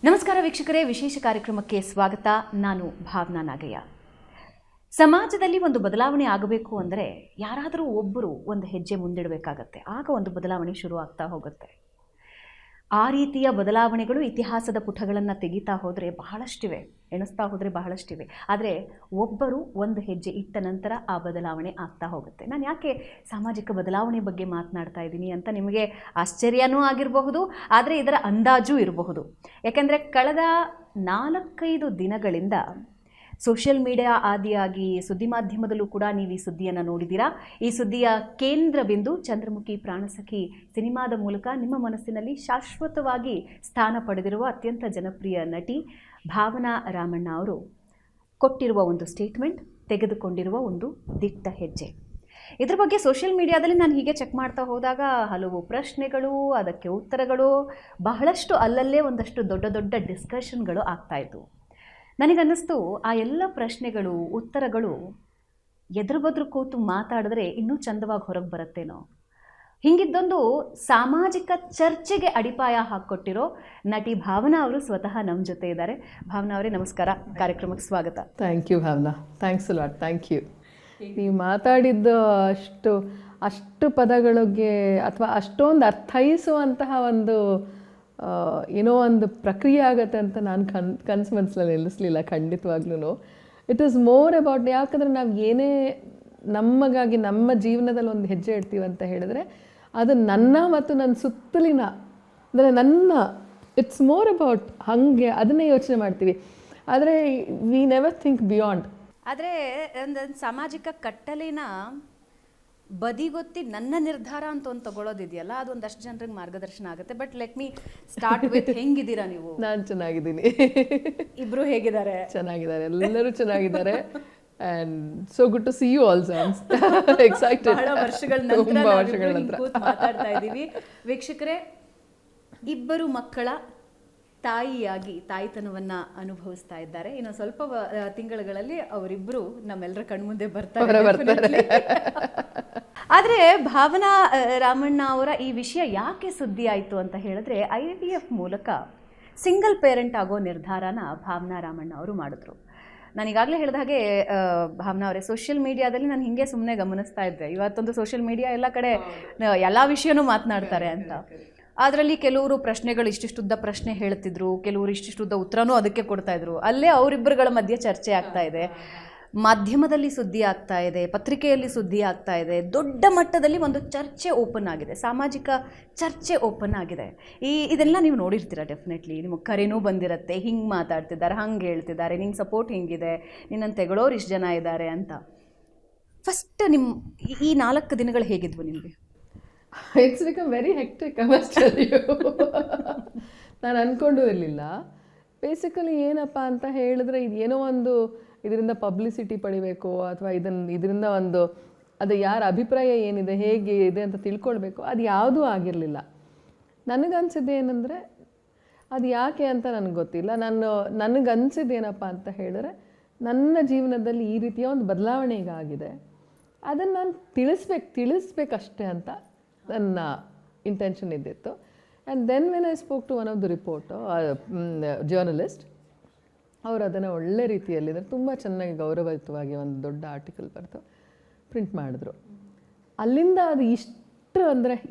ನಮಸ್ಕಾರ ವೀಕ್ಷಕರೇ, ವಿಶೇಷ ಕಾರ್ಯಕ್ರಮಕ್ಕೆ ಸ್ವಾಗತ. ನಾನು ಭಾವನಾ ನಾಗಯ್ಯ. ಸಮಾಜದಲ್ಲಿ ಒಂದು ಬದಲಾವಣೆ ಆಗಬೇಕು ಅಂದರೆ ಯಾರಾದರೂ ಒಬ್ಬರು ಒಂದು ಹೆಜ್ಜೆ ಮುಂದಿಡಬೇಕಾಗತ್ತೆ. ಆಗ ಒಂದು ಬದಲಾವಣೆ ಶುರು ಆಗ್ತಾ ಹೋಗುತ್ತೆ. ಆ ರೀತಿಯ ಬದಲಾವಣೆಗಳು ಇತಿಹಾಸದ ಪುಟಗಳನ್ನು ತೆಗಿತಾ ಹೋದರೆ ಬಹಳಷ್ಟಿವೆ, ಎಣಿಸ್ತಾ ಹೋದರೆ ಬಹಳಷ್ಟಿವೆ. ಆದರೆ ಒಬ್ಬರು ಒಂದು ಹೆಜ್ಜೆ ಇಟ್ಟ ನಂತರ ಆ ಬದಲಾವಣೆ ಆಗ್ತಾ ಹೋಗುತ್ತೆ. ನಾನು ಯಾಕೆ ಸಾಮಾಜಿಕ ಬದಲಾವಣೆ ಬಗ್ಗೆ ಮಾತನಾಡ್ತಾ ಇದ್ದೀನಿ ಅಂತ ನಿಮಗೆ ಆಶ್ಚರ್ಯನೂ ಆಗಿರಬಹುದು, ಆದರೆ ಇದರ ಅಂದಾಜು ಇರಬಹುದು. ಯಾಕೆಂದರೆ ಕಳೆದ 4-5 ದಿನಗಳಿಂದ ಸೋಷಿಯಲ್ ಮೀಡಿಯಾ ಆದಿಯಾಗಿ ಸುದ್ದಿ ಮಾಧ್ಯಮದಲ್ಲೂ ಕೂಡ ನೀವು ಈ ಸುದ್ದಿಯನ್ನು ನೋಡಿದ್ದೀರಾ. ಈ ಸುದ್ದಿಯ ಕೇಂದ್ರ ಬಿಂದು ಚಂದ್ರಮುಖಿ ಪ್ರಾಣಸಖಿ ಸಿನಿಮಾದ ಮೂಲಕ ನಿಮ್ಮ ಮನಸ್ಸಿನಲ್ಲಿ ಶಾಶ್ವತವಾಗಿ ಸ್ಥಾನ ಪಡೆದಿರುವ ಅತ್ಯಂತ ಜನಪ್ರಿಯ ನಟಿ ಭಾವನಾ ರಾಮಣ್ಣ ಅವರು ಕೊಟ್ಟಿರುವ ಒಂದು ಸ್ಟೇಟ್ಮೆಂಟ್, ತೆಗೆದುಕೊಂಡಿರುವ ಒಂದು ದಿಟ್ಟ ಹೆಜ್ಜೆ. ಇದ್ರ ಬಗ್ಗೆ ಸೋಷಿಯಲ್ ಮೀಡಿಯಾದಲ್ಲಿ ನಾನು ಹೀಗೆ ಚೆಕ್ ಮಾಡ್ತಾ ಹೋದಾಗ ಹಲವು ಪ್ರಶ್ನೆಗಳು, ಅದಕ್ಕೆ ಉತ್ತರಗಳು, ಬಹಳಷ್ಟು ಅಲ್ಲಲ್ಲೇ ಒಂದಷ್ಟು ದೊಡ್ಡ ದೊಡ್ಡ ಡಿಸ್ಕಷನ್ಗಳು ಆಗ್ತಾಯಿತ್ತು. ನನಗನ್ನಿಸ್ತು ಆ ಎಲ್ಲ ಪ್ರಶ್ನೆಗಳು, ಉತ್ತರಗಳು ಎದುರು ಬದ್ರು ಕೂತು ಮಾತಾಡಿದ್ರೆ ಇನ್ನೂ ಚಂದವಾಗಿ ಹೊರಗೆ ಬರುತ್ತೇನೋ. ಹೀಗಿದ್ದೊಂದು ಸಾಮಾಜಿಕ ಚರ್ಚೆಗೆ ಅಡಿಪಾಯ ಹಾಕ್ಕೊಟ್ಟಿರೋ ನಟಿ ಭಾವನಾ ಅವರು ಸ್ವತಃ ನಮ್ಮ ಜೊತೆ ಇದ್ದಾರೆ. ಭಾವನಾ ಅವರೇ ನಮಸ್ಕಾರ, ಕಾರ್ಯಕ್ರಮಕ್ಕೆ ಸ್ವಾಗತ. Thank you Bhavana, thanks a lot, thank you. ನೀವು ಮಾತಾಡಿದ್ದು ಅಷ್ಟು ಪದಗಳಿಗೆ ಅಥವಾ ಅಷ್ಟೊಂದು ಅರ್ಥೈಸುವಂತಹ ಒಂದು ಏನೋ ಒಂದು ಪ್ರಕ್ರಿಯೆ ಆಗುತ್ತೆ ಅಂತ ನಾನು ಕನಸು ಮನಸ್ಸಲ್ಲಿ ನಿಲ್ಲಿಸಲಿಲ್ಲ ಖಂಡಿತವಾಗ್ಲೂ. ಇಟ್ ಈಸ್ ಮೋರ್ ಅಬೌಟ್, ಯಾಕಂದರೆ ನಾವು ಏನೇ ನಮಗಾಗಿ ನಮ್ಮ ಜೀವನದಲ್ಲಿ ಒಂದು ಹೆಜ್ಜೆ ಇಡ್ತೀವಿ ಅಂತ ಹೇಳಿದ್ರೆ ಅದು ನನ್ನ ಮತ್ತು ನನ್ನ ಸುತ್ತಲಿನ, ಅಂದರೆ ನನ್ನ, ಇಟ್ಸ್ ಮೋರ್ ಅಬೌಟ್ ಹಾಗೆ ಅದನ್ನೇ ಯೋಚನೆ ಮಾಡ್ತೀವಿ. ಆದರೆ ವಿ ನೆವರ್ ಥಿಂಕ್ ಬಿಯಾಂಡ್. ಆದರೆ ಒಂದು ಸಾಮಾಜಿಕ ಕಟ್ಟಲಿನ ಬದಿಗೊತ್ತಿ ನನ್ನ ನಿರ್ಧಾರ ಅಂತ ಒಂದು ತಗೊಳ್ಳೋದಿದೆಯಲ್ಲ, ಅದು ಒಂದಷ್ಟು ಜನರಿಗೆ ಮಾರ್ಗದರ್ಶನ ಆಗುತ್ತೆ. But let me start with, ಹೆಂಗಿದ್ದೀರಾ ನೀವು? ನಾನು ಚೆನ್ನಾಗಿದ್ದೀನಿ. ಇಬ್ರು ಹೇಗಿದ್ದಾರೆ? ಚೆನ್ನಾಗಿದ್ದಾರೆ, ಎಲ್ಲರೂ ಚೆನ್ನಾಗಿದ್ದಾರೆ. And so good to see you also. Excited. ಬಹಳ ವರ್ಷಗಳ ನಂತರ ಮಾತಾಡ್ತಾ ಇದ್ದೀವಿ. ವೀಕ್ಷಕರೇ, ಇಬ್ಬರು ಮಕ್ಕಳ ತಾಯಿಯಾಗಿ ತಾಯ್ತನವನ್ನು ಅನುಭವಿಸ್ತಾ ಇದ್ದಾರೆ. ಇನ್ನು ಸ್ವಲ್ಪ ತಿಂಗಳುಗಳಲ್ಲಿ ಅವರಿಬ್ಬರು ನಮ್ಮೆಲ್ಲರ ಕಣ್ಮುಂದೆ ಬರ್ತಾರೆ. ಆದರೆ ಭಾವನಾ ರಾಮಣ್ಣ ಅವರ ಈ ವಿಷಯ ಯಾಕೆ ಸುದ್ದಿ ಆಯಿತು ಅಂತ ಹೇಳಿದ್ರೆ, IVF ಮೂಲಕ ಸಿಂಗಲ್ ಪೇರೆಂಟ್ ಆಗೋ ನಿರ್ಧಾರನ ಭಾವನಾ ರಾಮಣ್ಣ ಅವರು ಮಾಡಿದ್ರು. ನಾನು ಈಗಾಗಲೇ ಹೇಳಿದ ಹಾಗೆ ಭಾವನಾ ಅವರೇ, ಸೋಷಿಯಲ್ ಮೀಡಿಯಾದಲ್ಲಿ ನಾನು ಹಿಂಗೆ ಸುಮ್ಮನೆ ಗಮನಿಸ್ತಾ ಇದ್ದೆ. ಇವತ್ತೊಂದು ಸೋಷಿಯಲ್ ಮೀಡಿಯಾ ಎಲ್ಲ ಕಡೆ ಎಲ್ಲ ವಿಷಯನೂ ಮಾತನಾಡ್ತಾರೆ ಅಂತ. ಅದರಲ್ಲಿ ಕೆಲವರು ಪ್ರಶ್ನೆಗಳು ಇಷ್ಟಿಷ್ಟುದ್ದ ಪ್ರಶ್ನೆ ಹೇಳ್ತಿದ್ರು, ಕೆಲವರು ಇಷ್ಟಿಷ್ಟುದ್ದ ಉತ್ತರನೂ ಅದಕ್ಕೆ ಕೊಡ್ತಾಯಿದ್ರು. ಅಲ್ಲೇ ಅವರಿಬ್ಬರುಗಳ ಮಧ್ಯೆ ಚರ್ಚೆ ಆಗ್ತಾ ಇದೆ, ಮಾಧ್ಯಮದಲ್ಲಿ ಸುದ್ದಿ ಆಗ್ತಾ ಇದೆ, ಪತ್ರಿಕೆಯಲ್ಲಿ ಸುದ್ದಿ ಆಗ್ತಾ ಇದೆ, ದೊಡ್ಡ ಮಟ್ಟದಲ್ಲಿ ಒಂದು ಚರ್ಚೆ ಓಪನ್ ಆಗಿದೆ, ಸಾಮಾಜಿಕ ಚರ್ಚೆ ಓಪನ್ ಆಗಿದೆ. ಇದೆಲ್ಲ ನೀವು ನೋಡಿರ್ತೀರ ಡೆಫಿನೆಟ್ಲಿ. ನಿಮಗೆ ಕರೆನೂ ಬಂದಿರುತ್ತೆ, ಹಿಂಗೆ ಮಾತಾಡ್ತಿದ್ದಾರೆ, ಹಂಗೆ ಹೇಳ್ತಿದ್ದಾರೆ, ನಿಂಗೆ ಸಪೋರ್ಟ್ ಹಿಂಗಿದೆ, ನಿನ್ನನ್ನು ತೆಗಳೋರು ಇಷ್ಟು ಜನ ಇದ್ದಾರೆ ಅಂತ. ಫಸ್ಟ್ ನಿಮ್ಮ ಈ 4 ದಿನಗಳು ಹೇಗಿದ್ವು ನಿಮಗೆ? It's become very hectic, I must tell you. ನಾನು ಅಂದ್ಕೊಂಡು ಇರಲಿಲ್ಲ. ಬೇಸಿಕಲಿ ಏನಪ್ಪ ಅಂತ ಹೇಳಿದ್ರೆ, ಇದೇನೋ ಒಂದು ಇದರಿಂದ ಪಬ್ಲಿಸಿಟಿ ಪಡಿಬೇಕು ಅಥವಾ ಇದರಿಂದ ಒಂದು ಅದು ಯಾರ ಅಭಿಪ್ರಾಯ ಏನಿದೆ, ಹೇಗೆ ಇದೆ ಅಂತ ತಿಳ್ಕೊಳ್ಬೇಕು, ಅದು ಯಾವುದೂ ಆಗಿರಲಿಲ್ಲ. ನನಗನ್ಸಿದ್ದು ಏನಂದರೆ, ಅದು ಯಾಕೆ ಅಂತ ನನಗೆ ಗೊತ್ತಿಲ್ಲ. ನನಗನ್ಸಿದ್ದೇನಪ್ಪ ಅಂತ ಹೇಳಿದ್ರೆ, ನನ್ನ ಜೀವನದಲ್ಲಿ ಈ ರೀತಿಯ ಒಂದು ಬದಲಾವಣೆ ಈಗ ಆಗಿದೆ, ಅದನ್ನು ನಾನು ತಿಳಿಸ್ಬೇಕಷ್ಟೇ ಅಂತ ನನ್ನ ಇಂಟೆನ್ಷನ್ ಇದ್ದಿತ್ತು. And then when I spoke to one of the journalist, ಅವರು ಅದನ್ನು ಒಳ್ಳೆ ರೀತಿಯಲ್ಲಿ, ಅಂದರೆ ತುಂಬ ಚೆನ್ನಾಗಿ ಗೌರವಯುತವಾಗಿ ಒಂದು ದೊಡ್ಡ ಆರ್ಟಿಕಲ್ ಬರೆದು ಪ್ರಿಂಟ್ ಮಾಡಿದ್ರು. ಅಲ್ಲಿಂದ ಅದು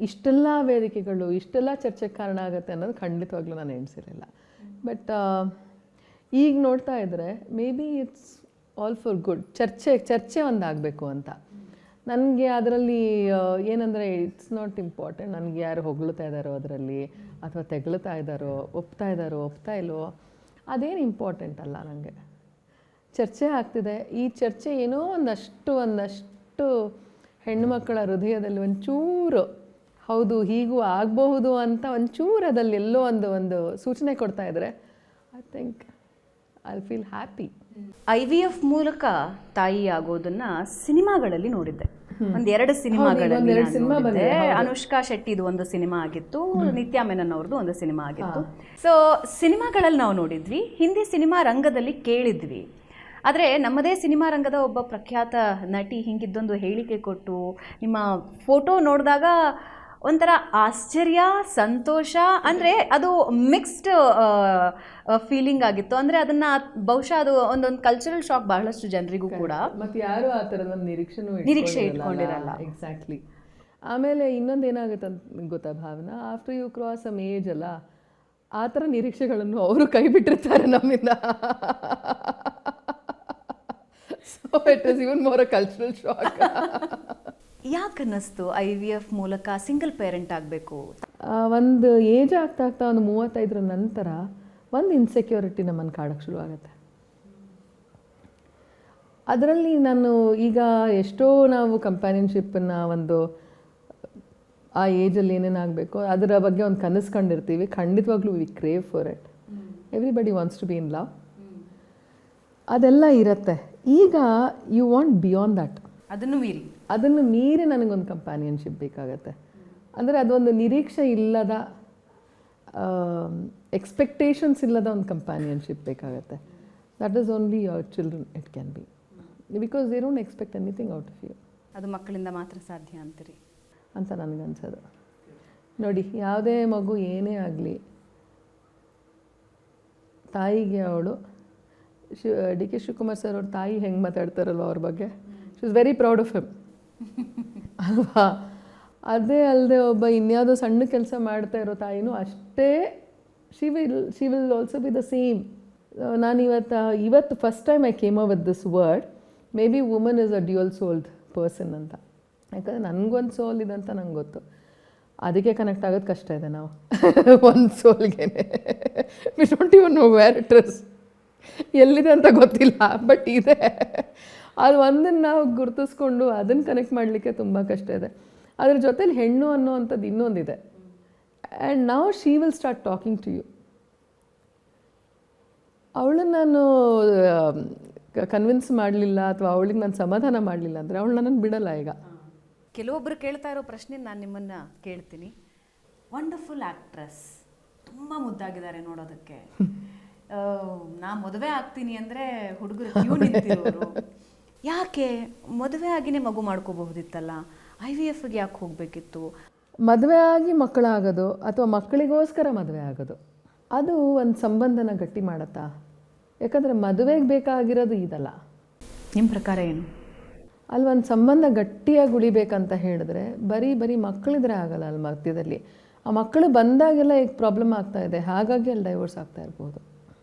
ಇಷ್ಟೆಲ್ಲ ವೇದಿಕೆಗಳು, ಇಷ್ಟೆಲ್ಲ ಚರ್ಚೆಗೆ ಕಾರಣ ಆಗುತ್ತೆ ಅನ್ನೋದು ಖಂಡಿತವಾಗ್ಲೂ ನಾನು ಎಣಿಸಿರಲಿಲ್ಲ. ಬಟ್ ಈಗ ನೋಡ್ತಾ ಇದ್ದರೆ may be it's all for good. ಚರ್ಚೆ ಒಂದಾಗಬೇಕು ಅಂತ. ನನಗೆ ಅದರಲ್ಲಿ ಏನಂದರೆ, ಇಟ್ಸ್ ನಾಟ್ ಇಂಪಾರ್ಟೆಂಟ್ ನನಗೆ ಯಾರು ಹೊಗಳ್ತಾ ಇದ್ದಾರೋ ಅದರಲ್ಲಿ, ಅಥವಾ ತೆಗಳ್ತಾ ಇದ್ದಾರೋ, ಒಪ್ತಾ ಇಲ್ಲೋ, ಅದೇನು ಇಂಪಾರ್ಟೆಂಟ್ ಅಲ್ಲ. ನನಗೆ ಚರ್ಚೆ ಆಗ್ತಿದೆ. ಈ ಚರ್ಚೆ ಏನೋ ಒಂದಷ್ಟು ಹೆಣ್ಣುಮಕ್ಕಳ ಹೃದಯದಲ್ಲಿ ಒಂಚೂರು ಹೌದು ಹೀಗೂ ಆಗಬಹುದು ಅಂತ ಒಂಚೂರು ಅದಲ್ಲಿ ಎಲ್ಲೋ ಒಂದು ಸೂಚನೆ ಕೊಡ್ತಾ ಇದ್ದರೆ, I think I feel happy. IVF ಮೂಲಕ ತಾಯಿ ಆಗೋದನ್ನ ಸಿನಿಮಾಗಳಲ್ಲಿ ನೋಡಿದ್ದೆ, 2 ಸಿನಿಮಾಗಳಲ್ಲಿ. ಅನುಷ್ಕಾ ಶೆಟ್ಟಿದು ಒಂದು ಸಿನಿಮಾ ಆಗಿತ್ತು, ನಿತ್ಯಾ ಮೆನನ್ ಅವ್ರದ್ದು ಒಂದು ಸಿನಿಮಾ ಆಗಿತ್ತು. ಸೊ ಸಿನಿಮಾಗಳಲ್ಲಿ ನಾವು ನೋಡಿದ್ವಿ, ಹಿಂದಿ ಸಿನಿಮಾ ರಂಗದಲ್ಲಿ ಕೇಳಿದ್ವಿ. ಆದರೆ ನಮ್ಮದೇ ಸಿನಿಮಾ ರಂಗದ ಒಬ್ಬ ಪ್ರಖ್ಯಾತ ನಟಿ ಹಿಂಗಿದ್ದೊಂದು ಹೇಳಿಕೆ ಕೊಟ್ಟು, ನಿಮ್ಮ ಫೋಟೋ ನೋಡಿದಾಗ ಒಂಥರ ಆಶ್ಚರ್ಯ, ಸಂತೋಷ, ಅಂದರೆ ಅದು ಮಿಕ್ಸ್ಡ್ ಫೀಲಿಂಗ್ ಆಗಿತ್ತು. ಅಂದರೆ ಅದನ್ನು ಬಹುಶಃ ಅದು ಒಂದೊಂದು ಕಲ್ಚರಲ್ ಶಾಕ್ ಬಹಳಷ್ಟು ಜನರಿಗೂ ಕೂಡ. ಮತ್ತು ಯಾರು ಆ ಥರದ ಒಂದು ನಿರೀಕ್ಷೆ ಇಟ್ಕೊಂಡಿರಲ್ಲ. ಎಕ್ಸಾಕ್ಟ್ಲಿ. ಆಮೇಲೆ ಇನ್ನೊಂದು ಏನಾಗುತ್ತೆ ಅಂತ ಗೊತ್ತಾ Bhavana, after you cross some age ಅಲ್ಲ, ಆ ಥರ ನಿರೀಕ್ಷೆಗಳನ್ನು ಅವರು ಕೈ ಬಿಟ್ಟಿರ್ತಾರೆ ನಮ್ಮಿಂದ. So it is even more a cultural shock. ಯಾಕೆ ಅನ್ನಿಸ್ತು IVF ಮೂಲಕ ಸಿಂಗಲ್ ಪೇರೆಂಟ್ ಆಗಬೇಕು? ಒಂದು ಏಜ್ ಆಗ್ತಾ ಆಗ್ತಾ ಒಂದು 35 ನಂತರ ಒಂದು ಇನ್ಸೆಕ್ಯೂರಿಟಿ ನಮ್ಮನ್ನು ಕಾಡೋಕ್ಕೆ ಶುರುವಾಗುತ್ತೆ. ಅದರಲ್ಲಿ ನಾನು ಈಗ ಎಷ್ಟೋ ನಾವು ಕಂಪ್ಯಾನಿಯನ್ಶಿಪ್ಪನ್ನು ಒಂದು ಆ ಏಜಲ್ಲಿ ಏನೇನಾಗಬೇಕು ಅದರ ಬಗ್ಗೆ ಒಂದು ಕನಸು ಕಂಡಿರ್ತೀವಿ. ಖಂಡಿತವಾಗ್ಲೂ we crave for it. Everybody wants to be in love. ಅದೆಲ್ಲ ಇರುತ್ತೆ. ಈಗ ಯು ವಾಂಟ್ ಬಿಯಾಂಡ್ ದಟ್. ಅದನ್ನು ಮೀರಿ ನನಗೊಂದು ಕಂಪ್ಯಾನಿಯನ್ಶಿಪ್ ಬೇಕಾಗತ್ತೆ. ಅಂದರೆ ಅದೊಂದು ನಿರೀಕ್ಷೆ ಇಲ್ಲದ, ಎಕ್ಸ್ಪೆಕ್ಟೇಷನ್ಸ್ ಇಲ್ಲದ ಒಂದು ಕಂಪ್ಯಾನಿಯನ್ಶಿಪ್ ಬೇಕಾಗತ್ತೆ. That is only your children it can be, because they don't expect anything out of you. ಅದು ಮಕ್ಕಳಿಂದ ಮಾತ್ರ ಸಾಧ್ಯ ಅಂತೀರಿ ಅಂತ ನನಗನ್ಸೋದು. ನೋಡಿ, ಯಾವುದೇ ಮಗು ಏನೇ ಆಗಲಿ, ತಾಯಿಗೆ ಅವಳು ಡಿ ಕೆ ಶಿವಕುಮಾರ್ ಸರ್ ಅವ್ರ ತಾಯಿ ಹೆಂಗೆ ಮಾತಾಡ್ತಾರಲ್ವ ಅವ್ರ ಬಗ್ಗೆ, she is very proud of him ಅಲ್ವಾ. ಅದೇ ಅಲ್ಲದೆ ಒಬ್ಬ ಇನ್ಯಾವುದೋ ಸಣ್ಣ ಕೆಲಸ ಮಾಡ್ತಾ ಇರೋ ತಾಯಿನೂ ಅಷ್ಟೇ she will also be the same. ನಾನು ಇವತ್ತು first time I came up with this word, may be woman is a dual sold person ಅಂತ. ಯಾಕಂದರೆ ನನಗೊಂದು ಸೋಲ್ ಇದೆ ಅಂತ ನಂಗೆ ಗೊತ್ತು. ಅದಕ್ಕೆ ಕನೆಕ್ಟ್ ಆಗೋದು ಕಷ್ಟ ಇದೆ ನಾವು ಒಂದು ಸೋಲ್ಗೆ. We don't even know where it is, ಎಲ್ಲಿದೆ ಅಂತ ಗೊತ್ತಿಲ್ಲ, ಬಟ್ ಇದೆ. ಅದು ಒಂದನ್ನು ನಾವು ಗುರುತಿಸ್ಕೊಂಡು ಅದನ್ನು ಕನೆಕ್ಟ್ ಮಾಡಲಿಕ್ಕೆ ತುಂಬ ಕಷ್ಟ ಇದೆ. ಅದ್ರ ಜೊತೇಲಿ ಹೆಣ್ಣು ಅನ್ನೋವಂಥದ್ದು ಇನ್ನೊಂದಿದೆ. ಆ್ಯಂಡ್ ನಾವು she will start talking to you. ಅವಳನ್ನು ನಾನು ಕನ್ವಿನ್ಸ್ ಮಾಡಲಿಲ್ಲ ಅಥವಾ ಅವಳಿಗೆ ನಾನು ಸಮಾಧಾನ ಮಾಡಲಿಲ್ಲ ಅಂದರೆ ಅವಳು ನನ್ನನ್ನು ಬಿಡಲ್ಲ. ಈಗ ಕೆಲವೊಬ್ಬರು ಕೇಳ್ತಾ ಇರೋ ಪ್ರಶ್ನೆ ನಾನು ನಿಮ್ಮನ್ನು ಕೇಳ್ತೀನಿ. ವಂಡರ್ಫುಲ್ ಆ್ಯಕ್ಟ್ರೆಸ್, ತುಂಬ ಮುದ್ದಾಗಿದ್ದಾರೆ ನೋಡೋದಕ್ಕೆ, ನಾ ಮದುವೆ ಆಗ್ತೀನಿ ಅಂದರೆ ಹುಡುಗರು ಕ್ಯೂ ನಿಂತಿರೋರು, ಯಾಕೆ ಮದುವೆ ಆಗಿನೇ ಮಗು ಮಾಡ್ಕೋಬಹುದಿತ್ತಲ್ಲ, IVFಗೆ ಯಾಕೆ ಹೋಗಬೇಕಿತ್ತು? ಮದುವೆ ಆಗಿ ಮಕ್ಕಳಾಗೋದು ಅಥವಾ ಮಕ್ಕಳಿಗೋಸ್ಕರ ಮದುವೆ ಆಗೋದು ಅದು ಒಂದು ಸಂಬಂಧನ ಗಟ್ಟಿ ಮಾಡುತ್ತಾ? ಯಾಕಂದರೆ ಮದುವೆಗೆ ಬೇಕಾಗಿರೋದು ಇದಲ್ಲ. ನಿಮ್ಮ ಪ್ರಕಾರ ಏನು? ಅಲ್ಲಿ ಒಂದು ಸಂಬಂಧ ಗಟ್ಟಿಯಾಗಿ ಉಳಿಬೇಕಂತ ಹೇಳಿದ್ರೆ ಬರೀ ಮಕ್ಕಳಿದ್ರೆ ಆಗಲ್ಲ. ಅಲ್ಲಿ ಮಧ್ಯದಲ್ಲಿ ಆ ಮಕ್ಕಳು ಬಂದಾಗೆಲ್ಲ ಈಗ ಪ್ರಾಬ್ಲಮ್ ಆಗ್ತಾ ಇದೆ. ಹಾಗಾಗಿ ಅಲ್ಲಿ ಡೈವೋರ್ಸ್ ಆಗ್ತಾ ಇರ್ಬೋದು.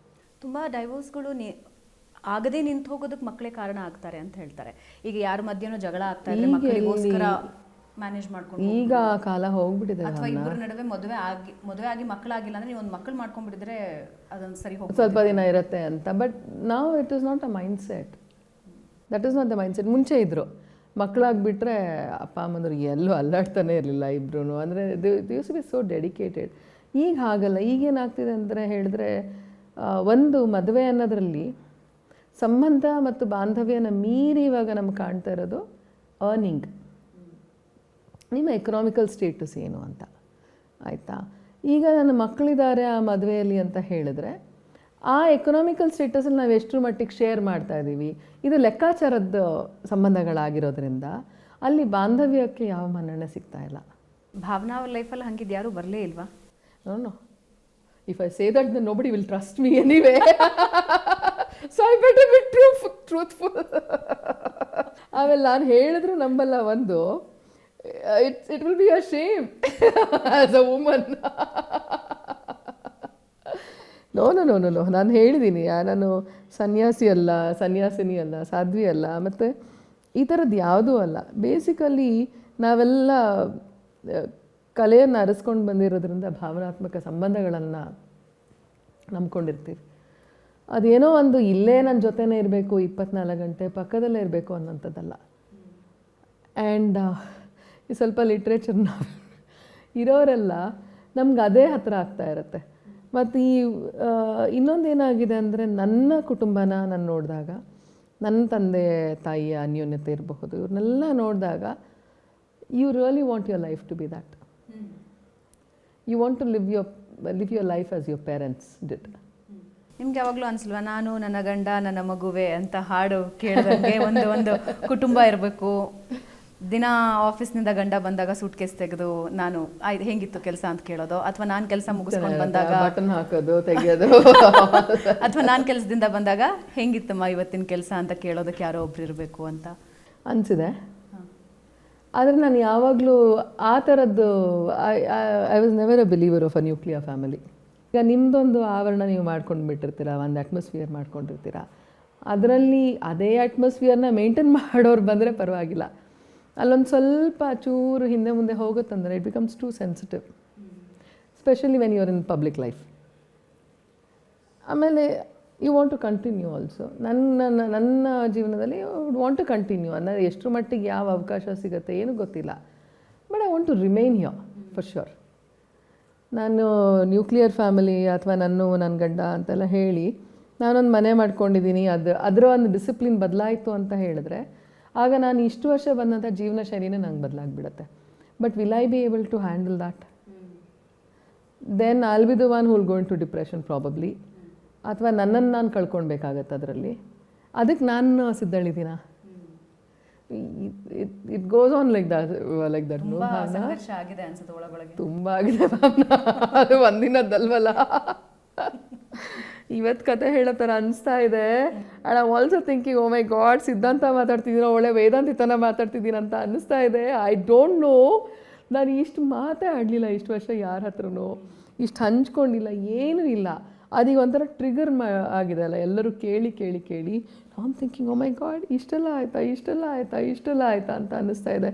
ತುಂಬ ಡೈವೋರ್ಸ್ಗಳು ಆಗದೆ ನಿಂತು ಹೋಗೋದಕ್ಕೆ ಮಕ್ಕಳೇ ಕಾರಣ ಆಗ್ತಾರೆ ಅಂತ ಹೇಳ್ತಾರೆ. ಈಗ ಯಾರ ಮಧ್ಯನೋ ಜಗಳ ಆಗ್ತಾ ಇದ್ರೆ ಮಕ್ಕಳಿಗೋಸ್ಕರ ಮ್ಯಾನೇಜ್ ಮಾಡ್ಕೊಂಡು, ಈಗ ಆ ಕಾಲ ಹೋಗ್ಬಿಟ್ಟಿದೆ. ಅಥವಾ ಇಬ್ಬರ ನಡುವೆ ಮದುವೆ ಆಗಿ ಮಕ್ಕಳಾಗಿಲ್ಲ ಅಂದರೆ ನೀವು ಒಂದು ಮಕ್ಕಳು ಮಾಡ್ಕೊಂಡ್ಬಿಟ್ಟಿದ್ರೆ ಅದೊಂದು ಸರಿ ಹೋಗಿ ಸ್ವಲ್ಪ ದಿನ ಇರುತ್ತೆ ಅಂತ. ಬಟ್ ನಾವು it is not a mind set. That is not the mind set. ಮುಂಚೆ ಇದ್ದರು ಮಕ್ಕಳಾಗಿಬಿಟ್ರೆ ಅಪ್ಪ ಅಮ್ಮಂದ್ರು ಎಲ್ಲೂ ಅಲ್ಲಾಡ್ತಾನೆ ಇರಲಿಲ್ಲ ಇಬ್ಬರೂ. ಅಂದರೆ ದಿವ್ಸ ಬಿ ಸೋ ಡೆಡಿಕೇಟೆಡ್. ಈಗ ಹಾಗಲ್ಲ. ಈಗೇನಾಗ್ತಿದೆ ಅಂದರೆ ಹೇಳಿದ್ರೆ, ಒಂದು ಮದುವೆ ಅನ್ನೋದ್ರಲ್ಲಿ ಸಂಬಂಧ ಮತ್ತು ಬಾಂಧವ್ಯನ ಮೀರಿ ಇವಾಗ ನಮ್ಗೆ ಕಾಣ್ತಾ ಇರೋದು ಅರ್ನಿಂಗ್, ನಿಮ್ಮ ಎಕನಾಮಿಕಲ್ ಸ್ಟೇಟಸ್ ಏನು ಅಂತ. ಆಯಿತಾ? ಈಗ ನನ್ನ ಮಕ್ಕಳಿದ್ದಾರೆ ಆ ಮದುವೆಯಲ್ಲಿ ಅಂತ ಹೇಳಿದ್ರೆ ಆ ಎಕನಾಮಿಕಲ್ ಸ್ಟೇಟಸಲ್ಲಿ ನಾವು ಎಷ್ಟರ ಮಟ್ಟಿಗೆ ಶೇರ್ ಮಾಡ್ತಾ ಇದ್ದೀವಿ, ಇದು ಲೆಕ್ಕಾಚಾರದ ಸಂಬಂಧಗಳಾಗಿರೋದ್ರಿಂದ ಅಲ್ಲಿ ಬಾಂಧವ್ಯಕ್ಕೆ ಯಾವ ಮನ್ನಣೆ ಸಿಗ್ತಾ ಇಲ್ಲ. ಭಾವನಾ ಅವ್ರ ಲೈಫಲ್ಲಿ ಹಂಗಿದ್ದು ಯಾರೂ ಬರಲೇ ಇಲ್ವಾ? No. If I say that then nobody will trust me anyway. So I better be truthful. ಆಮೇಲೆ ನಾನು ಹೇಳಿದ್ರು ನಂಬಲ್ಲ. ಒಂದು it will be a shame as a woman. No. ನಾನು ಹೇಳಿದ್ದೀನಿ, ನಾನು ಸನ್ಯಾಸಿ ಅಲ್ಲ, ಸನ್ಯಾಸಿನಿ ಅಲ್ಲ, ಸಾಧ್ವಿ ಅಲ್ಲ, ಮತ್ತು ಈ ಥರದ್ದು ಯಾವುದೂ ಅಲ್ಲ. ಬೇಸಿಕಲಿ ನಾವೆಲ್ಲ ಕಲೆಯನ್ನು ಅರಸ್ಕೊಂಡು ಬಂದಿರೋದ್ರಿಂದ ಭಾವನಾತ್ಮಕ ಸಂಬಂಧಗಳನ್ನು ನಂಬ್ಕೊಂಡಿರ್ತೀವಿ. ಅದೇನೋ ಒಂದು ಇಲ್ಲೇ ನನ್ನ ಜೊತೆನೇ ಇರಬೇಕು 24 ಗಂಟೆ ಪಕ್ಕದಲ್ಲೇ ಇರಬೇಕು ಅನ್ನೋಂಥದ್ದಲ್ಲ. ಆ್ಯಂಡ್ ಈ ಸ್ವಲ್ಪ ಲಿಟ್ರೇಚರ್ನ ಇರೋರೆಲ್ಲ ನಮ್ಗೆ ಅದೇ ಹತ್ತಿರ ಆಗ್ತಾ ಇರುತ್ತೆ. ಮತ್ತು ಇನ್ನೊಂದೇನಾಗಿದೆ ಅಂದರೆ, ನನ್ನ ಕುಟುಂಬನ ನಾನು ನೋಡಿದಾಗ, ನನ್ನ ತಂದೆ ತಾಯಿಯ ಅನ್ಯೋನ್ಯತೆ ಇರಬಹುದು, ಇವ್ರನ್ನೆಲ್ಲ ನೋಡಿದಾಗ you really want your life to be that. You want to live your life as your parents did. ನಿಮ್ಗೆ ಯಾವಾಗಲೂ ಅನಿಸಲ್ವಾ, ನಾನು ನನ್ನ ಗಂಡ ನನ್ನ ಮಗುವೆ ಅಂತ ಹಾಡು ಕೇಳಿದಂಗೆ ಒಂದು ಕುಟುಂಬ ಇರಬೇಕು, ದಿನ ಆಫೀಸ್ನಿಂದ ಗಂಡ ಬಂದಾಗ ಸೂಟ್ ಕೇಸ್ ತೆಗೆದು ನಾನು ಆಯ್ತು ಹೆಂಗಿತ್ತು ಕೆಲಸ ಅಂತ ಕೇಳೋದು, ಅಥವಾ ನಾನು ಕೆಲಸ ಮುಗಿಸ್ಕೊಂಡು ಬಂದಾಗ ಬಟನ್ ಹಾಕೋದು ತೆಗೆಯೋದು ಅಥವಾ ನಾನು ಕೆಲಸದಿಂದ ಬಂದಾಗ ಹೆಂಗಿತ್ತಮ್ಮ ಇವತ್ತಿನ ಕೆಲಸ ಅಂತ ಕೇಳೋದಕ್ಕೆ ಯಾರೋ ಒಬ್ರು ಇರಬೇಕು ಅಂತ ಅನಿಸಿದೆ. ಆದರೆ ನಾನು ಯಾವಾಗಲೂ ಆ ಥರದ್ದು I was never a believer of a nuclear family. ಈಗ ನಿಮ್ಮದೊಂದು ಆವರಣ ನೀವು ಮಾಡ್ಕೊಂಡು ಬಿಟ್ಟಿರ್ತೀರ, ಒಂದು ಅಟ್ಮಾಸ್ಫಿಯರ್ ಮಾಡ್ಕೊಂಡಿರ್ತೀರ, ಅದರಲ್ಲಿ ಅದೇ ಅಟ್ಮಾಸ್ಫಿಯರ್ನ ಮೇಂಟೈನ್ ಮಾಡೋರು ಬಂದರೆ ಪರವಾಗಿಲ್ಲ. ಅಲ್ಲೊಂದು ಸ್ವಲ್ಪ ಚೂರು ಹಿಂದೆ ಮುಂದೆ ಹೋಗುತ್ತಂದರೆ it becomes too sensitive, specially when you are in public life. ಆಮೇಲೆ you want to continue also. ನನ್ನ ಜೀವನದಲ್ಲಿ ವಾಂಟ್ ಟು ಕಂಟಿನ್ಯೂ ಅಂದರೆ ಎಷ್ಟರ ಮಟ್ಟಿಗೆ ಯಾವ ಅವಕಾಶ ಸಿಗುತ್ತೆ ಏನೂ ಗೊತ್ತಿಲ್ಲ, but I want to remain here for sure. ನಾನು ನ್ಯೂಕ್ಲಿಯರ್ ಫ್ಯಾಮಿಲಿ ಅಥವಾ ನನ್ನ ಗಂಡ ಅಂತೆಲ್ಲ ಹೇಳಿ ನಾನೊಂದು ಮನೆ ಮಾಡ್ಕೊಂಡಿದ್ದೀನಿ, ಅದರ ಒಂದು ಡಿಸಿಪ್ಲಿನ್ ಬದಲಾಯಿತು ಅಂತ ಹೇಳಿದ್ರೆ ಆಗ ನಾನು ಇಷ್ಟು ವರ್ಷ ಬಂದಂಥ ಜೀವನ ಶೈಲಿನೇ ನಂಗೆ ಬದಲಾಗಿಬಿಡುತ್ತೆ. But will I be able to handle that? Then I'll be the one who will go into depression probably, ಅಥವಾ ನನ್ನನ್ನು ನಾನು ಕಳ್ಕೊಳ್ಬೇಕಾಗತ್ತೆ ಅದರಲ್ಲಿ. ಅದಕ್ಕೆ ನಾನು ಸಿದ್ಧಳಿದ್ದೀನ? It goes on like that. ತುಂಬ ಆಗಿದೆ ಭಾವನಾ, ಅದು ಒಂದಿನದ್ದಲ್ವಲ್ಲ. ಇವತ್ತು ಕತೆ ಹೇಳೋ ಥರ ಅನಿಸ್ತಾ ಇದೆ. And I also thinking oh my God, ಸಿದ್ಧಾಂತ ಮಾತಾಡ್ತಿದ್ದೀನೋ ಒಳ್ಳೆ ವೇದಾಂತಿತನ ಮಾತಾಡ್ತಿದ್ದೀನಿ ಅಂತ ಅನ್ನಿಸ್ತಾ ಇದೆ. ಐ ಡೋಂಟ್ ನೋ, ನಾನು ಇಷ್ಟು ಮಾತೇ ಆಡಲಿಲ್ಲ ಇಷ್ಟು ವರ್ಷ, ಯಾರ ಹತ್ರನೂ ಇಷ್ಟು ಹಂಚ್ಕೊಂಡಿಲ್ಲ, ಏನೂ ಇಲ್ಲ. ಅದೀಗ ಒಂಥರ ಟ್ರಿಗರ್ ಆಗಿದೆ ಅಲ್ಲ, ಎಲ್ಲರೂ ಕೇಳಿ ಕೇಳಿ ಕೇಳಿ ನಾನು ಥಿಂಕಿಂಗ್ ಓ ಮೈ ಗಾಡ್, ಇಷ್ಟೆಲ್ಲ ಆಯಿತಾ ಅಂತ ಅನ್ನಿಸ್ತಾ ಇದೆ.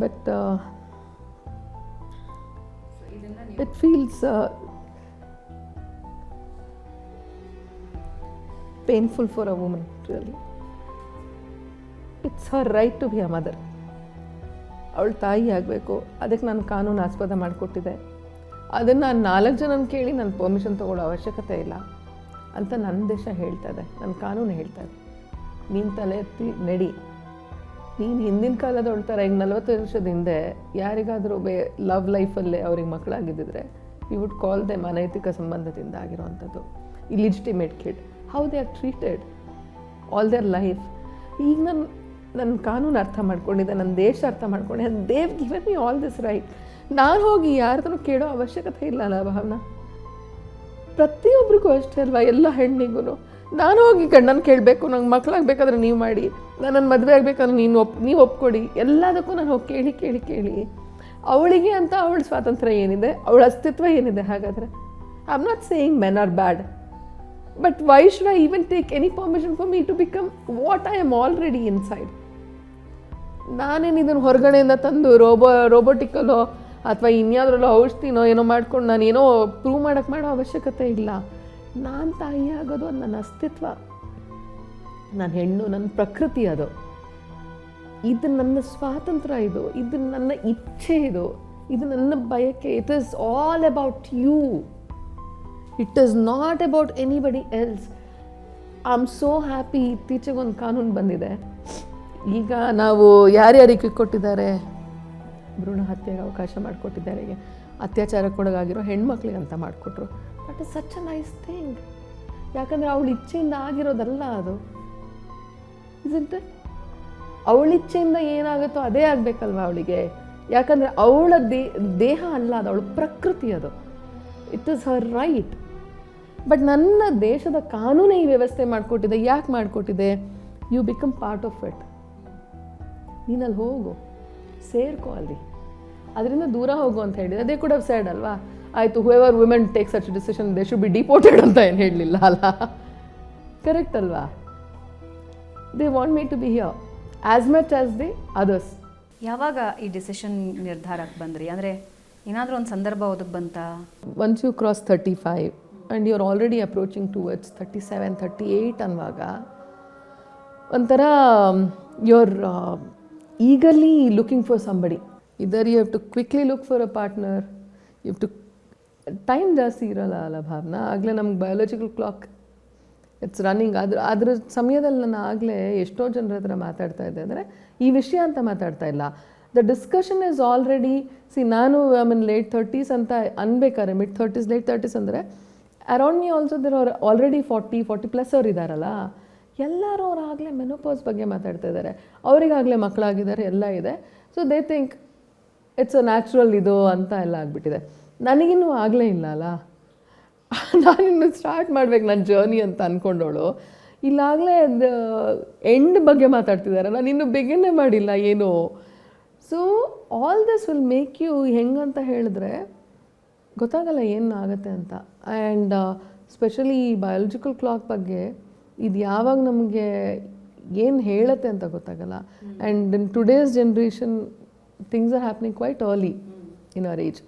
But it feels painful for a woman, really. It's her right to be a mother. ಅವಳು ತಾಯಿ ಆಗಬೇಕು, ಅದಕ್ಕೆ ನಾನು ಕಾನೂನು ಆಸ್ಪದ ಮಾಡಿಕೊಟ್ಟಿದ್ದೆ. ಅದನ್ನು ನಾನು 4 ಜನನ ಕೇಳಿ ನಾನು ಪರ್ಮಿಷನ್ ತೊಗೊಳ್ಳೋ ಅವಶ್ಯಕತೆ ಇಲ್ಲ ಅಂತ ನನ್ನ ದೇಶ ಹೇಳ್ತಾ ಇದೆ, ನನ್ನ ಕಾನೂನು ಹೇಳ್ತಾ ಇದೆ. ನೀನು ತಲೆ ಎತ್ತಿ ನಡಿ. ನೀನು ಹಿಂದಿನ ಕಾಲದವಳ ಥರ ಈಗ 40 ವರ್ಷದ ಹಿಂದೆ ಯಾರಿಗಾದರೂ ಲವ್ ಲೈಫಲ್ಲೇ ಅವ್ರಿಗೆ ಮಕ್ಕಳಾಗಿದ್ದಿದ್ರೆ ಯು ವುಡ್ ಕಾಲ್ ದೆಮ್ ಅನೈತಿಕ ಸಂಬಂಧದಿಂದ ಆಗಿರೋವಂಥದ್ದು, illegitimate kid. How they are treated all their life. ಈಗ ನನ್ನ ಕಾನೂನು ಅರ್ಥ ಮಾಡ್ಕೊಂಡಿದ್ದೆ, ನನ್ನ ದೇಶ ಅರ್ಥ ಮಾಡ್ಕೊಂಡೆ, they've given me all this right. ನಾನು ಹೋಗಿ ಯಾರ್ದೂ ಕೇಳೋ ಅವಶ್ಯಕತೆ ಇಲ್ಲ ಅಲ್ಲ ಭಾವನಾ? ಪ್ರತಿಯೊಬ್ಬರಿಗೂ ಅಷ್ಟೇ ಅಲ್ವಾ, ಎಲ್ಲ ಹೆಣ್ಣಿಗೂ. ನಾನು ಹೋಗಿ ಗಂಡನ ಕೇಳಬೇಕು, ನಂಗೆ ಮಕ್ಕಳಾಗಬೇಕಾದ್ರೆ ನೀವು ಮಾಡಿ, ನನ್ನ ಮದುವೆ ಆಗಬೇಕಾದ್ರೆ ನೀವು ಒಪ್ಕೊಡಿ, ಎಲ್ಲದಕ್ಕೂ ನಾನು ಹೋಗಿ ಕೇಳಿ ಕೇಳಿ ಕೇಳಿ ಅವಳಿಗೆ ಅಂತ ಅವಳ ಸ್ವಾತಂತ್ರ್ಯ ಏನಿದೆ, ಅವಳ ಅಸ್ತಿತ್ವ ಏನಿದೆ? ಹಾಗಾದರೆ I am not saying men R bad, but why should I even take any permission for me to become what I am already inside? ನಾನೇನು ಇದನ್ನು ಹೊರಗಡೆಯಿಂದ ತಂದು ರೋಬೋಟಿಕಲ್ಲೋ ಅಥವಾ ಇನ್ಯಾವುದ್ರಲ್ಲೋ ಔಷಧಿನೋ ಏನೋ ಮಾಡ್ಕೊಂಡು ನಾನೇನೋ ಪ್ರೂವ್ ಮಾಡೋ ಅವಶ್ಯಕತೆ ಇಲ್ಲ. ನಾನು ತಾಯಿ ಆಗೋದು ಅದು ನನ್ನ ಅಸ್ತಿತ್ವ, ನನ್ನ ಹೆಣ್ಣು, ನನ್ನ ಪ್ರಕೃತಿ. ಇದು ನನ್ನ ಸ್ವಾತಂತ್ರ್ಯ, ಇದು ನನ್ನ ಇಚ್ಛೆ, ಇದು ನನ್ನ ಬಯಕೆ. It is all about you. It is not about anybody else. I am so happy. ಇತ್ತೀಚೆಗೆ ಒಂದು ಕಾನೂನು ಬಂದಿದೆ. ಈಗ ನಾವು ಯಾರ್ಯಾರಿಗೆ ಕೊಟ್ಟಿದ್ದಾರೆ, ಭ್ರೂಣ ಹತ್ಯೆಗೆ ಅವಕಾಶ ಮಾಡಿಕೊಟ್ಟಿದ್ದಾರೆ, ಅತ್ಯಾಚಾರಕ್ಕೊಳಗಾಗಿರೋ ಹೆಣ್ಮಕ್ಳಿಗೆ ಅಂತ ಮಾಡಿಕೊಟ್ರು. But is such a nice thing. ಯಾಕಂದರೆ ಅವಳ ಇಚ್ಛೆಯಿಂದ ಆಗಿರೋದಲ್ಲ ಅದು. Isn't it? ಅವಳ ಇಚ್ಛೆಯಿಂದ ಏನಾಗುತ್ತೋ ಅದೇ ಆಗಬೇಕಲ್ವ ಅವಳಿಗೆ. ಯಾಕಂದರೆ ಅವಳ ದೇಹ ಅಲ್ಲ ಅದು, ಅವಳ ಪ್ರಕೃತಿ ಅದು. It is her right. But ನನ್ನ ದೇಶದ ಕಾನೂನೇ ಈ ವ್ಯವಸ್ಥೆ ಮಾಡಿಕೊಟ್ಟಿದೆ. ಯಾಕೆ ಮಾಡಿಕೊಟ್ಟಿದೆ? You become part of it. ನೀನಲ್ಲಿ ಹೋಗು, ಸೇರ್ಕೋ ಅಲ್ಲಿ, ಅದರಿಂದ ದೂರ ಹೋಗು ಅಂತ ಹೇಳಿದೆ. ದೇ ಕುಡ್ ಹ್ಯಾವ್ ಸೆಡ್ ಅಲ್ವಾ, ಆಯಿತು whoever women take such decision they should be deported ಅಂತ ಏನು ಹೇಳಲಿಲ್ಲ ಅಲ್ಲ? ಕರೆಕ್ಟ್ ಅಲ್ವಾ? They want me to be here as much as the others. ಯಾವಾಗ ಈ ಡಿಸಿಷನ್ ನಿರ್ಧಾರಕ್ಕೆ ಬಂದ್ರಿ? ಅಂದರೆ ಏನಾದರೂ ಒಂದು ಸಂದರ್ಭ ಓದಕ್ಕೆ ಬಂತಾ? Once you cross 35 and you are already approaching towards 37, 38 ಅನ್ನುವಾಗ ಒಂಥರ you are eagerly looking for somebody. Either you have to quickly look for a partner. You have to time ಜಾಸ್ತಿ ಇರೋಲ್ಲ ಅಲ್ಲ ಭಾವನಾ? ಆಗಲೇ ನಮ್ಗೆ ಬಯೋಲಾಜಿಕಲ್ ಕ್ಲಾಕ್ ಇಟ್ಸ್ ರನ್ನಿಂಗ್. ಅದ್ರ ಸಮಯದಲ್ಲಿ ನಾನು ಆಗಲೇ ಎಷ್ಟೋ ಜನರ ಹತ್ರ ಮಾತಾಡ್ತಾ ಇದ್ದೆ. ಅಂದರೆ ಈ ವಿಷಯ ಅಂತ ಮಾತಾಡ್ತಾ ಇಲ್ಲ. ದ ಡಿಸ್ಕಷನ್ ಈಸ್ ಆಲ್ರೆಡಿ ನಾನು ಐ ಮೀನ್ ಲೇಟ್ 30s ಅಂತ ಅನ್ಬೇಕಾದ್ರೆ, ಮಿಡ್ 30s ಲೇಟ್ 30s ಅಂದರೆ around me also there are already 40+ ಅವ್ರು ಇದ್ದಾರಲ್ಲ. ಎಲ್ಲರೂ ಅವರಾಗಲೇ ಮೆನೋಪಾಸ್ ಬಗ್ಗೆ ಮಾತಾಡ್ತಾ ಇದ್ದಾರೆ, ಅವರಿಗಾಗಲೇ ಮಕ್ಕಳಾಗಿದ್ದಾರೆ, ಎಲ್ಲ ಇದೆ. So they think it's a natural ಇದು ಅಂತ ಎಲ್ಲ ಆಗಿಬಿಟ್ಟಿದೆ. ನನಗಿನ್ನೂ ಆಗಲೇ ಇಲ್ಲ ಅಲ್ಲ, ನಾನಿನ್ನು ಸ್ಟಾರ್ಟ್ ಮಾಡ್ಬೇಕು ನನ್ನ ಜರ್ನಿ ಅಂತ ಅಂದ್ಕೊಂಡವಳು, ಇಲ್ಲಾಗಲೇ ಅದು ಎಂಡ್ ಬಗ್ಗೆ ಮಾತಾಡ್ತಿದ್ದಾರೆ, ನಾನು ಇನ್ನೂ ಬಿಗಿನ್ನೇ ಮಾಡಿಲ್ಲ ಏನು. So all this will make you ಹೆಂಗಂತ ಹೇಳಿದ್ರೆ ಗೊತ್ತಾಗಲ್ಲ ಏನು ಆಗುತ್ತೆ ಅಂತ. ಆ್ಯಂಡ್ ಸ್ಪೆಷಲಿ ಈ ಬಯಾಲಜಿಕಲ್ ಕ್ಲಾಕ್ ಬಗ್ಗೆ ಇದು ಯಾವಾಗ ನಮಗೆ ಏನು ಹೇಳುತ್ತೆ ಅಂತ ಗೊತ್ತಾಗಲ್ಲ. And in today's generation things are happening quite early in our age.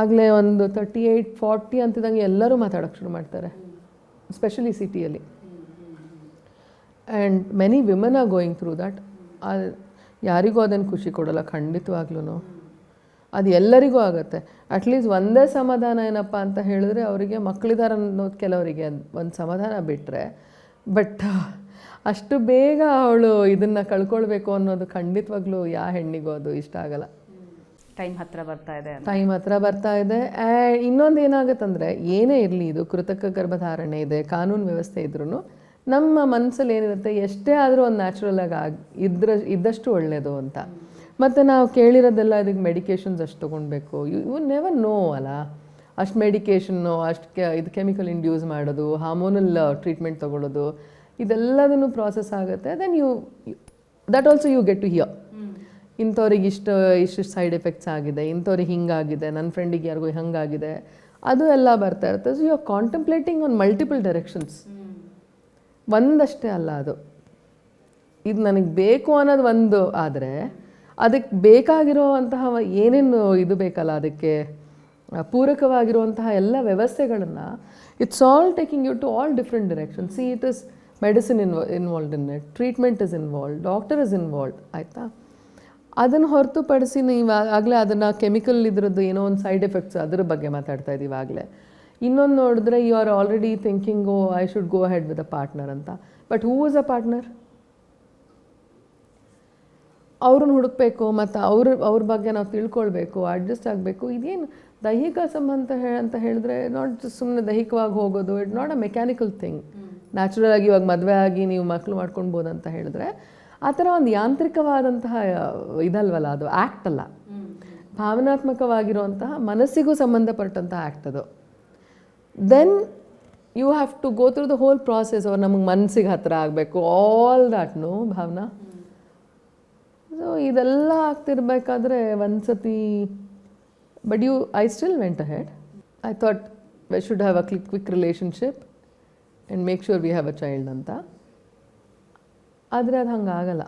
ಆಗಲೇ ಒಂದು 38-40 ಅಂತಿದ್ದಂಗೆ ಎಲ್ಲರೂ ಮಾತಾಡೋಕ್ಕೆ ಶುರು ಮಾಡ್ತಾರೆ, ಸ್ಪೆಷಲಿ ಸಿಟಿಯಲ್ಲಿ. And many women are going through that. ಯಾರಿಗೂ ಅದನ್ನು ಖುಷಿ ಕೊಡೋಲ್ಲ ಖಂಡಿತವಾಗ್ಲೂ, ಅದು ಎಲ್ಲರಿಗೂ ಆಗುತ್ತೆ. ಅಟ್ಲೀಸ್ಟ್ ಒಂದೇ ಸಮಾಧಾನ ಏನಪ್ಪ ಅಂತ ಹೇಳಿದ್ರೆ ಅವರಿಗೆ ಮಕ್ಕಳಿದ್ದಾರೆ ಅನ್ನೋದು ಕೆಲವರಿಗೆ ಒಂದು ಸಮಾಧಾನ ಬಿಟ್ಟರೆ, ಬಟ್ ಅಷ್ಟು ಬೇಗ ಅವಳು ಇದನ್ನು ಕಳ್ಕೊಳ್ಬೇಕು ಅನ್ನೋದು ಖಂಡಿತವಾಗ್ಲೂ ಯಾವ ಹೆಣ್ಣಿಗೂ ಅದು ಇಷ್ಟ ಆಗಲ್ಲ. ಟೈಮ್ ಹತ್ರ ಬರ್ತಾ ಇದೆ. ಆ್ಯಂಡ್ ಇನ್ನೊಂದು ಏನಾಗುತ್ತಂದರೆ, ಏನೇ ಇರಲಿ, ಇದು ಕೃತಕ ಗರ್ಭಧಾರಣೆ ಇದೆ, ಕಾನೂನು ವ್ಯವಸ್ಥೆ ಇದ್ರೂ ನಮ್ಮ ಮನಸ್ಸಲ್ಲಿ ಏನಿರುತ್ತೆ, ಎಷ್ಟೇ ಆದರೂ ಒಂದು ನ್ಯಾಚುರಲಾಗಿ ಇದ್ದಷ್ಟು ಒಳ್ಳೆಯದು ಅಂತ. ಮತ್ತು ನಾವು ಕೇಳಿರೋದೆಲ್ಲ ಇದಕ್ಕೆ ಮೆಡಿಕೇಷನ್ಸ್ ಅಷ್ಟು ತೊಗೊಳ್ಬೇಕು, ಯು ನೆವರ್ ನೋ ಅಲ್ಲ. ಅಷ್ಟು ಮೆಡಿಕೇಷನ್ನು, ಅಷ್ಟು ಇದು ಕೆಮಿಕಲ್ ಇಂಡ್ಯೂಸ್ ಮಾಡೋದು, ಹಾರ್ಮೋನಲ್ ಟ್ರೀಟ್ಮೆಂಟ್ ತೊಗೊಳ್ಳೋದು, ಇದೆಲ್ಲದನ್ನು ಪ್ರಾಸೆಸ್ ಆಗುತ್ತೆ. Then that also you get to hear, ಇಂಥವ್ರಿಗೆ ಇಷ್ಟು ಸೈಡ್ ಎಫೆಕ್ಟ್ಸ್ ಆಗಿದೆ, ಇಂಥವ್ರಿಗೆ ಹಿಂಗಾಗಿದೆ, ನನ್ನ ಫ್ರೆಂಡಿಗೆ ಯಾರಿಗೂ ಹಂಗಾಗಿದೆ, ಅದು ಎಲ್ಲ ಬರ್ತಾ ಇರುತ್ತೆ. So you are contemplating on multiple directions, ಒಂದಷ್ಟೇ ಅಲ್ಲ ಅದು. ಇದು ನನಗೆ ಬೇಕು ಅನ್ನೋದು ಒಂದು ಆದರೆ, ಅದಕ್ಕೆ ಬೇಕಾಗಿರೋವಂತಹ ಏನೇನು ಇದು ಬೇಕಲ್ಲ, ಅದಕ್ಕೆ ಪೂರಕವಾಗಿರುವಂತಹ ಎಲ್ಲ ವ್ಯವಸ್ಥೆಗಳನ್ನು, it's all taking you to all different direction. See it is medicine involved in it, treatment is involved, doctor is involved, ಆಯಿತಾ. ಅದನ್ನು ಹೊರತುಪಡಿಸಿ ನೀವು ಆಗಲೇ ಅದನ್ನು ಕೆಮಿಕಲ್ ಇದ್ರದ್ದು ಏನೋ ಒಂದು ಸೈಡ್ ಎಫೆಕ್ಟ್ಸ್ ಅದ್ರ ಬಗ್ಗೆ ಮಾತಾಡ್ತಾ ಇದ್ದೀವಿ ಆಗಲೇ. ಇನ್ನೊಂದು ನೋಡಿದ್ರೆ you are already thinking I should go ahead with a partner ಅಂತ. But who is a partner? ಅವ್ರನ್ನ ಹುಡುಕಬೇಕು, ಮತ್ತು ಅವ್ರ ಬಗ್ಗೆ ನಾವು ತಿಳ್ಕೊಳ್ಬೇಕು, ಅಡ್ಜಸ್ಟ್ ಆಗಬೇಕು. ಇದೇನು ದೈಹಿಕ ಸಂಬಂಧ ಅಂತ ಹೇಳಿದ್ರೆ ನಾಟ್ ಸುಮ್ಮನೆ ದೈಹಿಕವಾಗಿ ಹೋಗೋದು, it not a mechanical thing. Natural ಆಗಿ ಇವಾಗ ಮದುವೆ ಆಗಿ ನೀವು ಮಕ್ಕಳು ಮಾಡ್ಕೊಳ್ಬೋದು ಅಂತ ಹೇಳಿದ್ರೆ ಆ ಥರ ಒಂದು ಯಾಂತ್ರಿಕವಾದಂತಹ ಇದಲ್ವಲ್ಲ, ಅದು ಆ್ಯಕ್ಟ್ ಅಲ್ಲ, ಭಾವನಾತ್ಮಕವಾಗಿರುವಂತಹ ಮನಸ್ಸಿಗೂ ಸಂಬಂಧಪಟ್ಟಂತಹ ಆ್ಯಕ್ಟ್ ಅದು. Then you have to go through the whole process. ಅವ್ರು ನಮಗೆ ಮನಸ್ಸಿಗೆ ಹತ್ತಿರ ಆಗಬೇಕು, all that no Bhavana. So ಇದೆಲ್ಲ ಆಗ್ತಿರ್ಬೇಕಾದ್ರೆ ಒಂದು ಸತಿ, but I still went ahead. I thought we should have a quick relationship and make sure we have a child ಅಂತ. ಆದರೆ ಅದು ಹಂಗಾಗಲ್ಲ.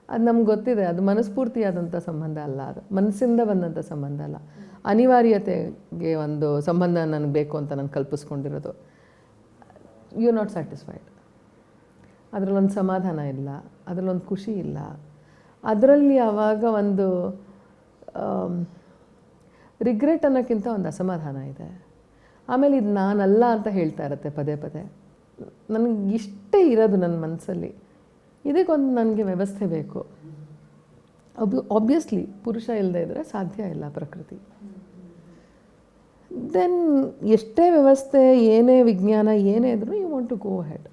ಅದು ನಮ್ಗೆ ಗೊತ್ತಿದೆ, ಅದು ಮನಸ್ಫೂರ್ತಿಯಾದಂಥ ಸಂಬಂಧ ಅಲ್ಲ, ಅದು ಮನಸ್ಸಿಂದ ಬಂದಂಥ ಸಂಬಂಧ ಅಲ್ಲ. ಅನಿವಾರ್ಯತೆಗೆ ಒಂದು ಸಂಬಂಧ ನನಗೆ ಬೇಕು ಅಂತ ನಾನು ಕಲ್ಪಿಸ್ಕೊಂಡಿರೋದು. ಯು ಆರ್ ನಾಟ್ ಸ್ಯಾಟಿಸ್ಫೈಡ್, ಅದರಲ್ಲೊಂದು ಸಮಾಧಾನ ಇಲ್ಲ, ಅದರಲ್ಲೊಂದು ಖುಷಿ ಇಲ್ಲ. ಅದರಲ್ಲಿ ಆವಾಗ ಒಂದು ರಿಗ್ರೆಟ್ ಅನ್ನೋಕ್ಕಿಂತ ಒಂದು ಅಸಮಾಧಾನ ಇದೆ. ಆಮೇಲೆ ಇದು ನಾನಲ್ಲ ಅಂತ ಹೇಳ್ತಾ ಇರುತ್ತೆ ಪದೇ ಪದೇ. ನನಗೆ ಇಷ್ಟೇ ಇರೋದು ನನ್ನ ಮನಸ್ಸಲ್ಲಿ, ಇದಕ್ಕೊಂದು ನನಗೆ ವ್ಯವಸ್ಥೆ ಬೇಕು. ಆಬ್ವಿಯಸ್ಲಿ ಪುರುಷ ಇಲ್ಲದೆ ಇದ್ದರೆ ಸಾಧ್ಯ ಇಲ್ಲ ಪ್ರಕೃತಿ. ದೆನ್ ಎಷ್ಟೇ ವ್ಯವಸ್ಥೆ, ಏನೇ ವಿಜ್ಞಾನ, ಏನೇ ಇದ್ರೂ you want to go head.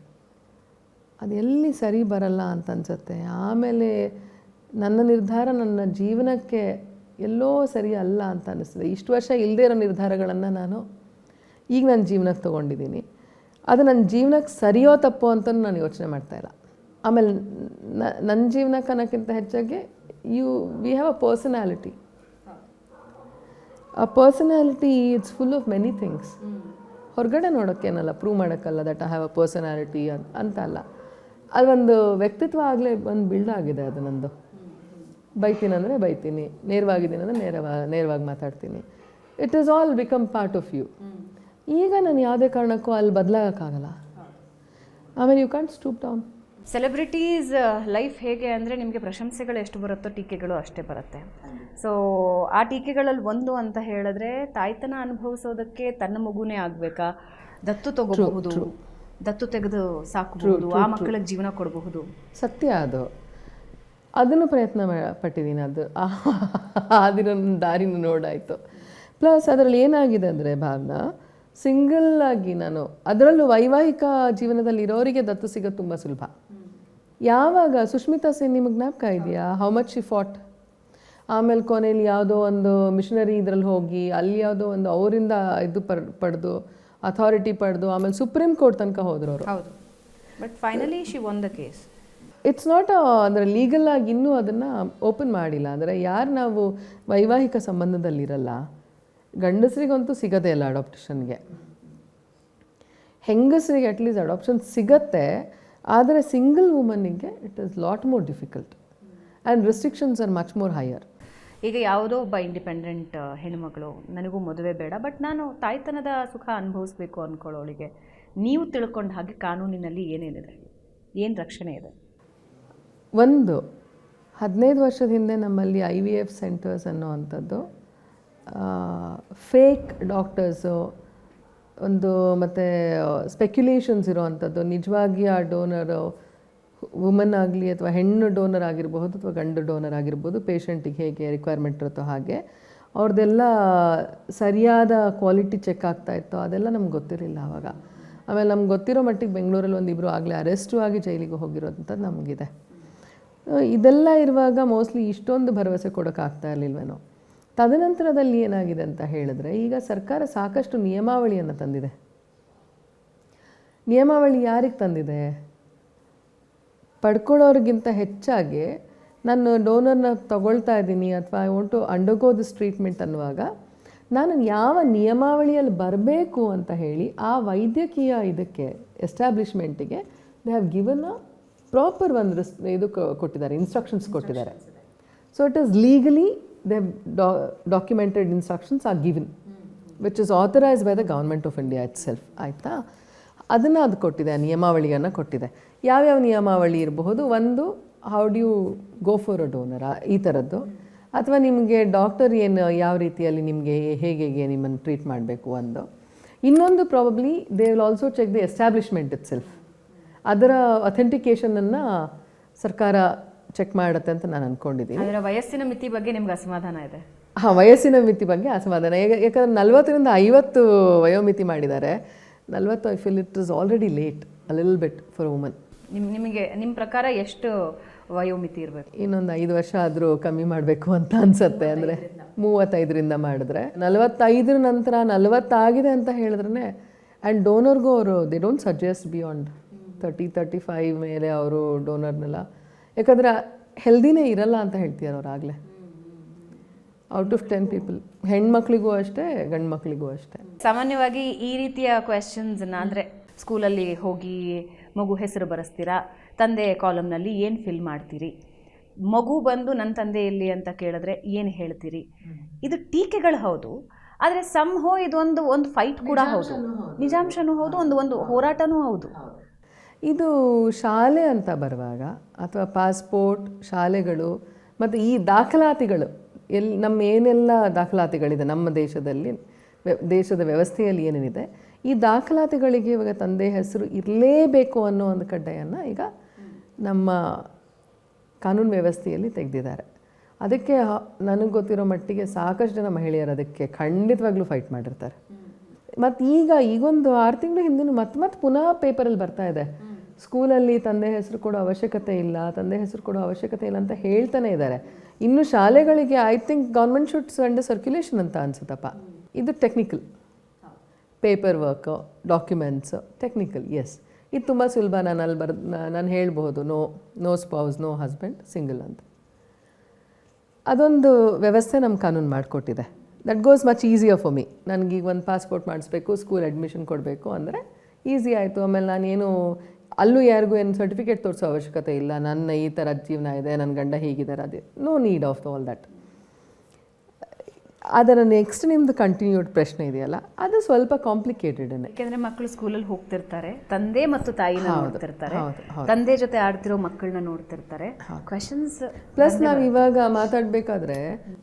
ಅದು ಎಲ್ಲಿ ಸರಿ ಬರಲ್ಲ ಅಂತ ಅನ್ಸುತ್ತೆ. ಆಮೇಲೆ ನನ್ನ ನಿರ್ಧಾರ ನನ್ನ ಜೀವನಕ್ಕೆ ಎಲ್ಲೋ ಸರಿ ಅಲ್ಲ ಅಂತ ಅನ್ನಿಸ್ತದೆ. ಇಷ್ಟು ವರ್ಷ ಇಲ್ಲದೇ ಇರೋ ನಿರ್ಧಾರಗಳನ್ನು ನಾನು ಈಗ ನನ್ನ ಜೀವನಕ್ಕೆ ತೊಗೊಂಡಿದ್ದೀನಿ. ಅದು ನನ್ನ ಜೀವನಕ್ಕೆ ಸರಿಯೋ ತಪ್ಪೋ ಅಂತ ನಾನು ಯೋಚನೆ ಮಾಡ್ತಾಯಿಲ್ಲ. ಆಮೇಲೆ ನನ್ನ ಜೀವನಕ್ಕೆ ಅನ್ನೋಕ್ಕಿಂತ ಹೆಚ್ಚಾಗಿ ವಿ ಹ್ಯಾವ್ ಅ ಪರ್ಸನ್ಯಾಲಿಟಿ. ಆ personality it's full of many things. ಹೊರಗಡೆ ನೋಡೋಕ್ಕೇನಲ್ಲ, ಪ್ರೂವ್ ಮಾಡೋಕ್ಕಲ್ಲ that I have a personality ಅಂತ ಅಲ್ಲ. ಅದೊಂದು ವ್ಯಕ್ತಿತ್ವ ಆಗಲೇ ಒಂದು ಬಿಲ್ಡ್ ಆಗಿದೆ ಅದು ನಂದು. ಬೈತೀನಿ ಅಂದರೆ ಬೈತೀನಿ, ನೇರವಾಗಿದ್ದೀನಿ ಅಂದರೆ ನೇರವಾಗಿ ಮಾತಾಡ್ತೀನಿ. It is all become part of you. ಈಗ ನಾನು ಯಾವುದೇ ಕಾರಣಕ್ಕೂ ಅಲ್ಲಿ ಬದಲಾಗೋಕ್ಕಾಗಲ್ಲ. ಆಮೇಲೆ you can't stoop down. Celebrities life ಹೇಗೆ ಅಂದರೆ ನಿಮಗೆ ಪ್ರಶಂಸೆಗಳು ಎಷ್ಟು ಬರುತ್ತೋ ಟೀಕೆಗಳು ಅಷ್ಟೇ ಬರುತ್ತೆ. ಸೊ ಆ ಟೀಕೆಗಳಲ್ಲಿ ಒಂದು ಅಂತ ಹೇಳಿದ್ರೆ, ತಾಯ್ತನ ಅನುಭವಿಸೋದಕ್ಕೆ ತನ್ನ ಮಗುನೇ ಆಗಬೇಕಾ, ದತ್ತು ತಗೋಬಹುದು, ದತ್ತು ತೆಗೆದು ಸಾಕಬಹುದು, ಆ ಮಕ್ಕಳಿಗೆ ಜೀವನ ಕೊಡಬಹುದು. ಸತ್ಯ ಅದು. ಅದನ್ನು ಪ್ರಯತ್ನ ಪಟ್ಟಿದ್ದೀನಿ. ಅದು ಆದಿರೋ ದಾರಿನ ನೋಡಾಯಿತು. ಪ್ಲಸ್ ಅದರಲ್ಲಿ ಏನಾಗಿದೆ ಅಂದರೆ ಭಾವನಾ, ಸಿಂಗಲ್ ಆಗಿ ನಾನು, ಅದರಲ್ಲೂ ವೈವಾಹಿಕ ಜೀವನದಲ್ಲಿ ಇರೋರಿಗೆ ದತ್ತು ಸಿಗೋದು ತುಂಬ ಸುಲಭ. ಯಾವಾಗ ಸುಷ್ಮಿತಾ ಸೇನ್ ನಿಮಗೆ ಜ್ಞಾಪಕ ಇದೆಯಾ, ಹೌ ಮಚ್ ಶಿ ಫಾಟ್, ಆಮೇಲೆ ಕೊನೆಯಲ್ಲಿ ಯಾವುದೋ ಒಂದು ಮಿಷನರಿ ಇದ್ರಲ್ಲಿ ಹೋಗಿ ಅಲ್ಲಿ ಯಾವುದೋ ಒಂದು ಅವರಿಂದ ಇದು ಪಡೆದು ಅಥಾರಿಟಿ ಪಡೆದು ಆಮೇಲೆ ಸುಪ್ರೀಂ ಕೋರ್ಟ್ ತನಕ ಹೋದ್ರು ಅವರು. ಹೌದು, but finally she won the case. It's not ಅಂದರೆ ಲೀಗಲ್ ಆಗಿ ಇನ್ನೂ ಅದನ್ನು ಓಪನ್ ಮಾಡಿಲ್ಲ. ಅಂದರೆ ಯಾರು ನಾವು ವೈವಾಹಿಕ ಸಂಬಂಧದಲ್ಲಿರಲ್ಲ, ಗಂಡಸರಿಗಂತೂ ಸಿಗೋದೇ ಇಲ್ಲ ಅಡಾಪ್ಟೇಷನ್ಗೆ. ಹೆಂಗಸರಿಗೆ ಅಟ್ಲೀಸ್ಟ್ ಅಡಾಪ್ಷನ್ ಸಿಗತ್ತೆ, ಆದರೆ ಸಿಂಗಲ್ ವುಮನ್ನಿಗೆ it is lot more difficult and restrictions are much more higher. ಈಗ ಯಾವುದೋ ಒಬ್ಬ ಇಂಡಿಪೆಂಡೆಂಟ್ ಹೆಣ್ಮಗಳು, ನನಗೂ ಮದುವೆ ಬೇಡ ಬಟ್ ನಾನು ತಾಯ್ತನದ ಸುಖ ಅನುಭವಿಸ್ಬೇಕು ಅಂದ್ಕೊಳ್ಳೋಳಿಗೆ ನೀವು ತಿಳ್ಕೊಂಡ ಹಾಗೆ ಕಾನೂನಿನಲ್ಲಿ ಏನೇನಿದೆ, ಏನು ರಕ್ಷಣೆ ಇದೆ? ಒಂದು 15 ವರ್ಷದ ಹಿಂದೆ ನಮ್ಮಲ್ಲಿ IVF ಸೆಂಟರ್ಸ್ ಅನ್ನೋ ಅಂಥದ್ದು ಫೇಕ್ ಡಾಕ್ಟರ್ಸು ಒಂದು ಮತ್ತು ಸ್ಪೆಕ್ಯುಲೇಷನ್ಸ್ ಇರೋವಂಥದ್ದು, ನಿಜವಾಗಿ ಆ ಡೋನರು ವುಮನ್ ಆಗಲಿ ಅಥವಾ ಹೆಣ್ಣು ಡೋನರ್ ಆಗಿರಬಹುದು ಅಥವಾ ಗಂಡು ಡೋನರ್ ಆಗಿರ್ಬೋದು, ಪೇಷಂಟಿಗೆ ಹೇಗೆ ರಿಕ್ವೈರ್ಮೆಂಟ್ ಇರುತ್ತೋ ಹಾಗೆ ಅವ್ರದ್ದೆಲ್ಲ ಸರಿಯಾದ ಕ್ವಾಲಿಟಿ ಚೆಕ್ ಆಗ್ತಾಯಿತ್ತೋ ಅದೆಲ್ಲ ನಮ್ಗೆ ಗೊತ್ತಿರಲಿಲ್ಲ ಆವಾಗ. ಆಮೇಲೆ ನಮ್ಗೆ ಗೊತ್ತಿರೋ ಮಟ್ಟಿಗೆ ಬೆಂಗಳೂರಲ್ಲಿ ಒಂದಿಬ್ಬರು ಆಗಲೇ ಅರೆಸ್ಟು ಆಗಿ ಜೈಲಿಗೆ ಹೋಗಿರೋದಂಥದ್ದು ನಮಗಿದೆ. ಇದೆಲ್ಲ ಇರುವಾಗ ಮೋಸ್ಟ್ಲಿ ಇಷ್ಟೊಂದು ಭರವಸೆ ಕೊಡೋಕ್ಕಾಗ್ತಾ ಇರಲಿಲ್ವೇನೋ. ತದನಂತರದಲ್ಲಿ ಏನಾಗಿದೆ ಅಂತ ಹೇಳಿದ್ರೆ, ಈಗ ಸರ್ಕಾರ ಸಾಕಷ್ಟು ನಿಯಮಾವಳಿಯನ್ನು ತಂದಿದೆ. ನಿಯಮಾವಳಿ ಯಾರಿಗೆ ತಂದಿದೆ? ಪಡ್ಕೊಳ್ಳೋರಿಗಿಂತ ಹೆಚ್ಚಾಗಿ ನಾನು ಡೋನರ್ನ ತಗೊಳ್ತಾ ಇದ್ದೀನಿ ಅಥವಾ I want to undergo this treatment ಅನ್ನುವಾಗ ನಾನು ಯಾವ ನಿಯಮಾವಳಿಯಲ್ಲಿ ಬರಬೇಕು ಅಂತ ಹೇಳಿ ಆ ವೈದ್ಯಕೀಯ ಇದಕ್ಕೆ ಎಸ್ಟಾಬ್ಲಿಷ್ಮೆಂಟಿಗೆ they have given a proper ಒಂದು ಇದು ಕೊಟ್ಟಿದ್ದಾರೆ, ಇನ್ಸ್ಟ್ರಕ್ಷನ್ಸ್ ಕೊಟ್ಟಿದ್ದಾರೆ. So it is legally they documented instructions are given which is authorised by the government of India itself. ಆಯಿತಾ? ಅದನ್ನು ಅದು ಕೊಟ್ಟಿದೆ, ನಿಯಮಾವಳಿಯನ್ನು ಕೊಟ್ಟಿದೆ. ಯಾವ್ಯಾವ ನಿಯಮಾವಳಿ ಇರಬಹುದು? ಒಂದು, how do you go for a donor, ಈ ಥರದ್ದು. ಅಥವಾ ನಿಮಗೆ ಡಾಕ್ಟರ್ ಏನು ಯಾವ ರೀತಿಯಲ್ಲಿ ನಿಮಗೆ ಹೇಗೆ ನಿಮ್ಮನ್ನು ಟ್ರೀಟ್ ಮಾಡಬೇಕು ಒಂದು. ಇನ್ನೊಂದು probably they will also check the establishment itself. ಅದರ ಅಥೆಂಟಿಕೇಷನನ್ನು ಸರ್ಕಾರ ಚೆಕ್ ಮಾಡುತ್ತೆ ಅಂತ ನಾನು ಅಂದ್ಕೊಂಡಿದ್ದೀನಿ. ಅದರ ವಯಸ್ಸಿನ ಮಿತಿ ಬಗ್ಗೆ ನಿಮ್ಗೆ ಅಸಮಾಧಾನ ಇದೆ? ಹಾಂ, ವಯಸ್ಸಿನ ಮಿತಿ ಬಗ್ಗೆ ಅಸಮಾಧಾನ. ಯಾಕಂದರೆ 40ರಿಂದ 50 ವಯೋಮಿತಿ ಮಾಡಿದ್ದಾರೆ. 40 I feel it is already late a little bit for women. ನಿಮಗೆ ನಿಮ್ಮ ಪ್ರಕಾರ ಎಷ್ಟು ವಯೋಮಿತಿ ಇರಬೇಕು? ಇನ್ನೊಂದು 5 ವರ್ಷ ಆದರೂ ಕಮ್ಮಿ ಮಾಡಬೇಕು ಅಂತ ಅನಿಸುತ್ತೆ. ಅಂದರೆ 35ರಿಂದ ಮಾಡಿದ್ರೆ 45 ನಂತರ 40 ಆಗಿದೆ ಅಂತ ಹೇಳಿದ್ರೆ, ಆ್ಯಂಡ್ ಡೋನರ್ಗೂ ಅವರು ದೇ ಡೋಂಟ್ ಸಜೆಸ್ಟ್ ಬಿಯಾಂಡ್ 30-35 ಮೇಲೆ ಅವರು ಡೋನರ್ನೆಲ್ಲ, ಯಾಕಂದರೆ ಹೆಲ್ದಿನೇ ಇರಲ್ಲ ಅಂತ ಹೇಳ್ತಿದ್ದಾರೆ ಅವ್ರು ಆಗಲೇ. ಔಟ್ ಆಫ್ 10 ಪೀಪಲ್, ಹೆಣ್ಮಕ್ಳಿಗೂ ಅಷ್ಟೇ ಗಂಡು ಮಕ್ಕಳಿಗೂ ಅಷ್ಟೇ. ಸಾಮಾನ್ಯವಾಗಿ ಈ ರೀತಿಯ ಕ್ವೆಶನ್ಸ್ನ ಅಂದರೆ ಸ್ಕೂಲಲ್ಲಿ ಹೋಗಿ ಮಗು ಹೆಸರು ಬರೆಸ್ತೀರಾ, ತಂದೆ ಕಾಲಮ್ನಲ್ಲಿ ಏನು ಫಿಲ್ ಮಾಡ್ತೀರಿ, ಮಗು ಬಂದು ನನ್ನ ತಂದೆ ಎಲ್ಲಿ ಅಂತ ಕೇಳಿದ್ರೆ ಏನು ಹೇಳ್ತೀರಿ, ಇದು ಟೀಕೆಗಳು ಹೌದು. ಆದರೆ ಸಂಹೋ ಒಂದು ಫೈಟ್ ಕೂಡ ಹೌದು, ನಿಜಾಂಶನೂ ಹೌದು, ಒಂದು ಹೋರಾಟನೂ ಹೌದು. ಇದು ಶಾಲೆ ಅಂತ ಬರುವಾಗ ಅಥವಾ ಪಾಸ್ಪೋರ್ಟ್, ಶಾಲೆಗಳು ಮತ್ತು ಈ ದಾಖಲಾತಿಗಳು ನಮ್ಮ ಏನೆಲ್ಲ ದಾಖಲಾತಿಗಳಿದೆ ನಮ್ಮ ದೇಶದಲ್ಲಿ, ದೇಶದ ವ್ಯವಸ್ಥೆಯಲ್ಲಿ ಏನೇನಿದೆ, ಈ ದಾಖಲಾತಿಗಳಿಗೆ ಇವಾಗ ತಂದೆ ಹೆಸರು ಇರಲೇಬೇಕು ಅನ್ನೋ ಒಂದು ಕಡ್ಡಾಯವನ್ನು ಈಗ ನಮ್ಮ ಕಾನೂನು ವ್ಯವಸ್ಥೆಯಲ್ಲಿ ತೆಗೆದಿದ್ದಾರೆ. ಅದಕ್ಕೆ ನನಗೆ ಗೊತ್ತಿರೋ ಮಟ್ಟಿಗೆ ಸಾಕಷ್ಟು ಜನ ಮಹಿಳೆಯರು ಅದಕ್ಕೆ ಖಂಡಿತವಾಗ್ಲೂ ಫೈಟ್ ಮಾಡಿರ್ತಾರೆ. ಮತ್ತು ಈಗೊಂದು 6 ತಿಂಗಳ ಹಿಂದೆ ಮತ್ತೆ ಪುನಃ ಪೇಪರಲ್ಲಿ ಬರ್ತಾ ಇದೆ, ಸ್ಕೂಲಲ್ಲಿ ತಂದೆ ಹೆಸರು ಕೊಡೋ ಅವಶ್ಯಕತೆ ಇಲ್ಲ ಅಂತ ಹೇಳ್ತಾನೆ ಇದ್ದಾರೆ. ಇನ್ನು ಶಾಲೆಗಳಿಗೆ I think government should send circulation ಅಂತ ಅನ್ಸುತ್ತಪ್ಪ. ಇದು technical paper work, documents, technical. Yes, ಇದು ತುಂಬ ಸುಲಭ. ನಾನು ಹೇಳ್ಬೋದು no spouse, no husband, single ಅಂತ. ಅದೊಂದು ವ್ಯವಸ್ಥೆ ನಮ್ಮ ಕಾನೂನು ಮಾಡಿಕೊಟ್ಟಿದೆ. That goes much easier for me. ನನಗೀಗ ಒಂದು ಪಾಸ್ಪೋರ್ಟ್ ಮಾಡಿಸ್ಬೇಕು, ಸ್ಕೂಲ್ ಅಡ್ಮಿಷನ್ ಕೊಡಬೇಕು ಅಂದರೆ ಈಸಿ ಆಯಿತು. ಆಮೇಲೆ ನಾನೇನು ಅಲ್ಲೂ ಯಾರಿಗೂ ಏನು ಸರ್ಟಿಫಿಕೇಟ್ ತೋರಿಸೋ ಅವಶ್ಯಕತೆ ಇಲ್ಲ, ನನ್ನ ಈ ಥರ ಜೀವನ ಇದೆ, ನನ್ನ ಗಂಡ ಹೀಗಿದ್ದಾರೆ, ಅದೇ no need of all that. ಅದರ ನೆಕ್ಸ್ಟ್ ನಿಮ್ಮದು ಕಂಟಿನ್ಯೂಡ್ ಪ್ರಶ್ನೆ ಇದೆಯಲ್ಲ, ಅದು ಸ್ವಲ್ಪ ಕಾಂಪ್ಲಿಕೇಟೆಡ್. ಯಾಕೆಂದರೆ ಮಕ್ಕಳು ಸ್ಕೂಲಲ್ಲಿ ಹೋಗ್ತಿರ್ತಾರೆ, ತಂದೆ ಮತ್ತು ತಾಯಿನ ನೋಡ್ತಿರ್ತಾರೆ, ತಂದೆ ಜೊತೆ ಆಡ್ತಿರೋ ಮಕ್ಕಳನ್ನ ನೋಡ್ತಿರ್ತಾರೆ. ಕ್ವೆಶನ್ಸ್ ಪ್ಲಸ್ ನಾವು ಇವಾಗ ಮಾತಾಡಬೇಕಾದ್ರೆ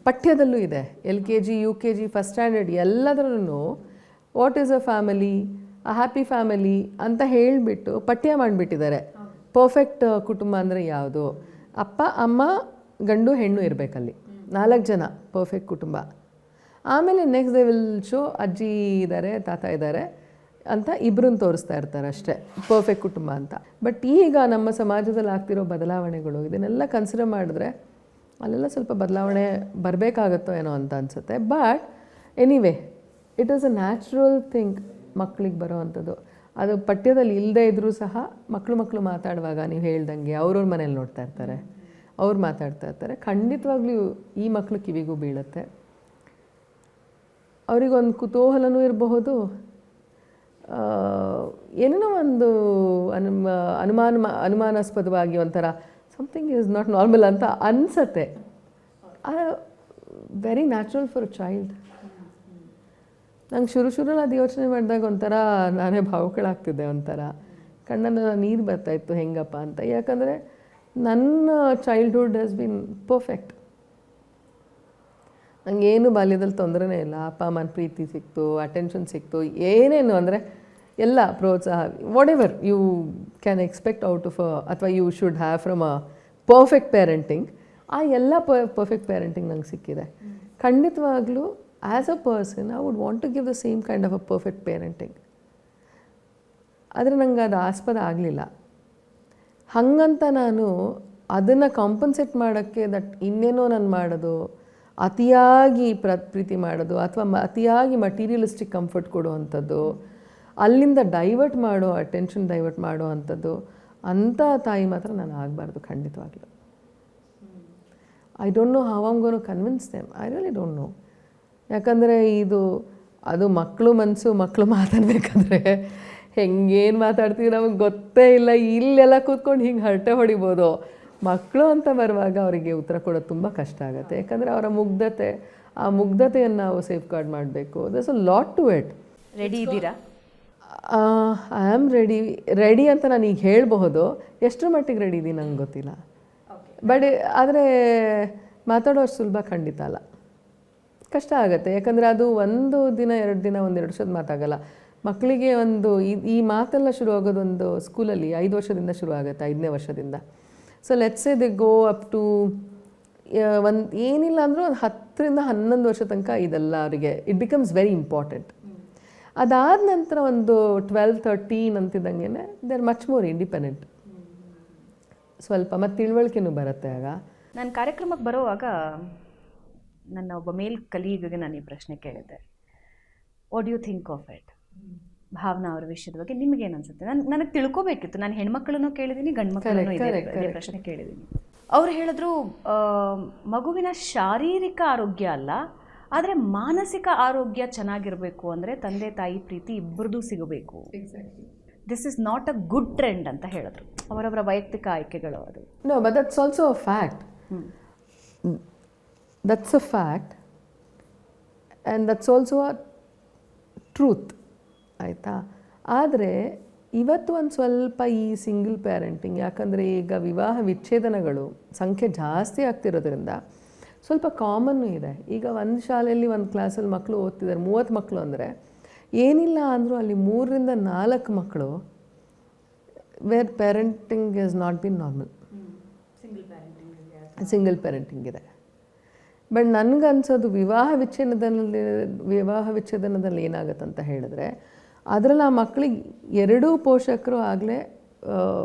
ಪಠ್ಯದಲ್ಲೂ ಇದೆ, LKG, UKG, ಫಸ್ಟ್ ಸ್ಟ್ಯಾಂಡರ್ಡ್ ಎಲ್ಲದರಲ್ಲೂ what is a family, a happy family ಅಂತ ಹೇಳಿಬಿಟ್ಟು ಪಠ್ಯ ಮಾಡಿಬಿಟ್ಟಿದ್ದಾರೆ. ಪರ್ಫೆಕ್ಟ್ ಕುಟುಂಬ ಅಂದರೆ ಯಾವುದು? ಅಪ್ಪ ಅಮ್ಮ ಗಂಡು ಹೆಣ್ಣು ಇರಬೇಕಲ್ಲಿ, 4 ಜನ ಪರ್ಫೆಕ್ಟ್ ಕುಟುಂಬ. ಆಮೇಲೆ ನೆಕ್ಸ್ಟ್ ದೇ ವಿಲ್ ಶೋ ಅಜ್ಜಿ ಇದ್ದಾರೆ ತಾತ ಇದ್ದಾರೆ ಅಂತ ಇಬ್ಬರನ್ನ ತೋರಿಸ್ತಾ ಇರ್ತಾರೆ ಅಷ್ಟೇ, ಪರ್ಫೆಕ್ಟ್ ಕುಟುಂಬ ಅಂತ. ಬಟ್ ಈಗ ನಮ್ಮ ಸಮಾಜದಲ್ಲಿ ಆಗ್ತಿರೋ ಬದಲಾವಣೆಗಳು ಇದನ್ನೆಲ್ಲ ಕನ್ಸಿಡರ್ ಮಾಡಿದ್ರೆ ಅಲ್ಲೆಲ್ಲ ಸ್ವಲ್ಪ ಬದಲಾವಣೆ ಬರಬೇಕಾಗತ್ತೋ ಏನೋ ಅಂತ ಅನಿಸುತ್ತೆ. But anyway it is a natural thing ಮಕ್ಕಳಿಗೆ ಬರೋ ಅಂಥದ್ದು. ಅದು ಪಠ್ಯದಲ್ಲಿ ಇಲ್ಲದೇ ಇದ್ದರೂ ಸಹ ಮಕ್ಕಳು ಮಾತಾಡುವಾಗ ನೀವು ಹೇಳ್ದಂಗೆ ಅವ್ರವ್ರ ಮನೇಲಿ ನೋಡ್ತಾ ಇರ್ತಾರೆ, ಅವ್ರು ಮಾತಾಡ್ತಾ ಇರ್ತಾರೆ. ಖಂಡಿತವಾಗ್ಲೂ ಈ ಮಕ್ಕಳು ಕಿವಿಗೂ ಬೀಳುತ್ತೆ. ಅವರಿಗೊಂದು ಕುತೂಹಲನೂ ಇರಬಹುದು, ಏನೇನೋ ಒಂದು ಅನುಮಾನಾಸ್ಪದವಾಗಿ ಒಂಥರ ಸಮಥಿಂಗ್ ಈಸ್ ನಾಟ್ ನಾರ್ಮಲ್ ಅಂತ ಅನಿಸತ್ತೆ. Very natural for a child. ನಂಗೆ ಶುರುನಲ್ಲಿ ಅದು ಯೋಚನೆ ಮಾಡಿದಾಗ ಒಂಥರ ನಾನೇ ಭಾವುಕಳಾಗ್ತಿದ್ದೆ, ಒಂಥರ ಕಣ್ಣನ್ನು ನೀರು ಬರ್ತಾಯಿತ್ತು ಹೆಂಗಪ್ಪ ಅಂತ. ಯಾಕಂದರೆ ನನ್ನ ಚೈಲ್ಡ್ಹುಡ್ ಹ್ಯಾಸ್ ಬೀನ್ ಪರ್ಫೆಕ್ಟ್. ನನಗೇನು ಬಾಲ್ಯದಲ್ಲಿ ತೊಂದರೆನೇ ಇಲ್ಲ. ಅಪ್ಪ ಅಮ್ಮನ ಪ್ರೀತಿ ಸಿಕ್ತು, ಅಟೆನ್ಷನ್ ಸಿಕ್ತು, ಏನೇನು ಅಂದರೆ ಎಲ್ಲ ಪ್ರೋತ್ಸಾಹ, whatever you can expect out of ಅಥವಾ you should have from a perfect parenting. ಆ ಎಲ್ಲ ಪರ್ಫೆಕ್ಟ್ ಪೇರೆಂಟಿಂಗ್ ನಂಗೆ ಸಿಕ್ಕಿದೆ. ಖಂಡಿತವಾಗ್ಲೂ as a person I would want to give the same kind of a perfect parenting. ಆದರೆ ನಂಗೆ ಅದು ಆಸ್ಪದ ಆಗಲಿಲ್ಲ. ಹಾಗಂತ ನಾನು ಅದನ್ನು ಕಾಂಪನ್ಸೇಟ್ ಮಾಡೋಕ್ಕೆ ಇನ್ನೇನೋ ನಾನು ಮಾಡೋದು, ಅತಿಯಾಗಿ ಪ್ರೀತಿ ಮಾಡೋದು ಅಥವಾ ಅತಿಯಾಗಿ ಮಟೀರಿಯಲಿಸ್ಟಿಕ್ ಕಂಫರ್ಟ್ ಕೊಡುವಂಥದ್ದು, ಅಲ್ಲಿಂದ ಡೈವರ್ಟ್ ಮಾಡೋ ಅಟೆನ್ಷನ್ ಡೈವರ್ಟ್ ಮಾಡೋ ಅಂಥದ್ದು, ಅಂಥ ತಾಯಿ ಮಾತ್ರ ನಾನು ಆಗಬಾರ್ದು ಖಂಡಿತವಾಗ್ಲೂ. I don't know how I'm gonna convince them. I really don't know. ಯಾಕಂದರೆ ಅದು ಮಕ್ಕಳು ಮಾತಾಡಬೇಕಾದ್ರೆ ಹೆಂಗೇನು ಮಾತಾಡ್ತೀವಿ ನಮಗೆ ಗೊತ್ತೇ ಇಲ್ಲ. ಇಲ್ಲೆಲ್ಲ ಕೂತ್ಕೊಂಡು ಹಿಂಗೆ ಹರಟೆ ಹೊಡಿಬೋದು. ಮಕ್ಕಳು ಅಂತ ಬರುವಾಗ ಅವರಿಗೆ ಉತ್ತರ ಕೊಡೋದು ತುಂಬ ಕಷ್ಟ ಆಗುತ್ತೆ. ಯಾಕಂದರೆ ಅವರ ಆ ಮುಗ್ಧತೆಯನ್ನು ನಾವು ಸೇಫ್ ಗಾರ್ಡ್ ಮಾಡಬೇಕು. There's a lot to it. Ready ಇದ್ದೀರಾ? ಐ ಆಮ್ ರೆಡಿ ಅಂತ ನಾನು ಈಗ ಹೇಳಬಹುದು. ಎಷ್ಟರ ಮಟ್ಟಿಗೆ ರೆಡಿ ಇದ್ದೀನಿ ನಂಗೆ ಗೊತ್ತಿಲ್ಲ. ಬಟ್ ಆದರೆ ಮಾತಾಡೋಷ್ಟು ಸುಲಭ ಖಂಡಿತ ಅಲ್ಲ, ಕಷ್ಟ ಆಗುತ್ತೆ. ಯಾಕಂದರೆ ಅದು ಒಂದು ದಿನ 2 ದಿನ 1-2 ವರ್ಷದ ಮಾತಾಗಲ್ಲ. ಮಕ್ಕಳಿಗೆ ಈ ಮಾತೆಲ್ಲ ಶುರು ಆಗೋದು ಒಂದು ಸ್ಕೂಲಲ್ಲಿ 5 ವರ್ಷದಿಂದ ಶುರು ಆಗುತ್ತೆ, 5ನೇ ವರ್ಷದಿಂದ. So let's say they go up to ಏನಿಲ್ಲ ಅಂದರೂ ಒಂದು 10ರಿಂದ 11 ವರ್ಷ ತನಕ ಇದೆಲ್ಲ ಅವರಿಗೆ ಇಟ್ ಬಿಕಮ್ಸ್ ವೆರಿ ಇಂಪಾರ್ಟೆಂಟ್. ಅದಾದ ನಂತರ ಒಂದು 12-13 ಅಂತಿದ್ದಂಗೆ they are much more independent. ಸ್ವಲ್ಪ ಮತ್ತು ತಿಳುವಳಿಕೆನೂ ಬರುತ್ತೆ ಆಗ. ನಾನು ಕಾರ್ಯಕ್ರಮಕ್ಕೆ ಬರೋವಾಗ ನನ್ನ ಒಬ್ಬ ಮೇಲ್ ಕಲೀಗಿಗೆ ನಾನು ಈ ಪ್ರಶ್ನೆ ಕೇಳಿದ್ದೆ, what you think of it? Bhavana ಅವ್ರ ವಿಷಯದ ಬಗ್ಗೆ ನಿಮಗೇನು ಅನ್ಸುತ್ತೆ? ನನಗೆ ತಿಳ್ಕೊಬೇಕಿತ್ತು. ನಾನು ಹೆಣ್ಮಕ್ಳನ್ನು ಕೇಳಿದ್ದೀನಿ, ಗಂಡು ಮಕ್ಕಳನ್ನು ಇದೇ ಪ್ರಶ್ನೆ ಕೇಳಿದ್ದೀನಿ. ಅವ್ರು ಹೇಳಿದ್ರು ಮಗುವಿನ ಶಾರೀರಿಕ ಆರೋಗ್ಯ ಅಲ್ಲ, ಆದರೆ ಮಾನಸಿಕ ಆರೋಗ್ಯ ಚೆನ್ನಾಗಿರಬೇಕು ಅಂದರೆ ತಂದೆ ತಾಯಿ ಪ್ರೀತಿ ಇಬ್ಬರದು ಸಿಗಬೇಕು. This is not a good trend ಅಂತ ಹೇಳಿದ್ರು. ಅವರವರ ವೈಯಕ್ತಿಕ ಆಯ್ಕೆಗಳು ಅದು. No, but that's also a fact. That's a fact and that's also a truth, ಆಯಿತಾ? ಆದರೆ ಇವತ್ತು ಒಂದು ಸ್ವಲ್ಪ ಈ ಸಿಂಗಲ್ ಪ್ಯಾರೆಂಟಿಂಗ್, ಯಾಕಂದರೆ ಈಗ ವಿವಾಹ ವಿಚ್ಛೇದನಗಳು ಸಂಖ್ಯೆ ಜಾಸ್ತಿ ಆಗ್ತಿರೋದ್ರಿಂದ ಸ್ವಲ್ಪ ಕಾಮನ್ನು ಇದೆ. ಈಗ ಒಂದು ಶಾಲೆಯಲ್ಲಿ ಒಂದು ಕ್ಲಾಸಲ್ಲಿ ಮಕ್ಕಳು ಓದ್ತಿದ್ದಾರೆ, 30 ಮಕ್ಕಳು ಅಂದರೆ ಏನಿಲ್ಲ ಅಂದರೂ ಅಲ್ಲಿ 3ರಿಂದ 4 ಮಕ್ಕಳು where parenting is not been normal, single parenting ಇದೆ. ಬಟ್ ನನಗನ್ಸೋದು ವಿವಾಹ ವಿಚ್ಛೇದನದಲ್ಲಿ ಏನಾಗುತ್ತೆ ಅಂತ ಹೇಳಿದ್ರೆ, ಅದರಲ್ಲಿ ಆ ಮಕ್ಕಳಿಗೆ 2 ಪೋಷಕರು ಆಗಲೇ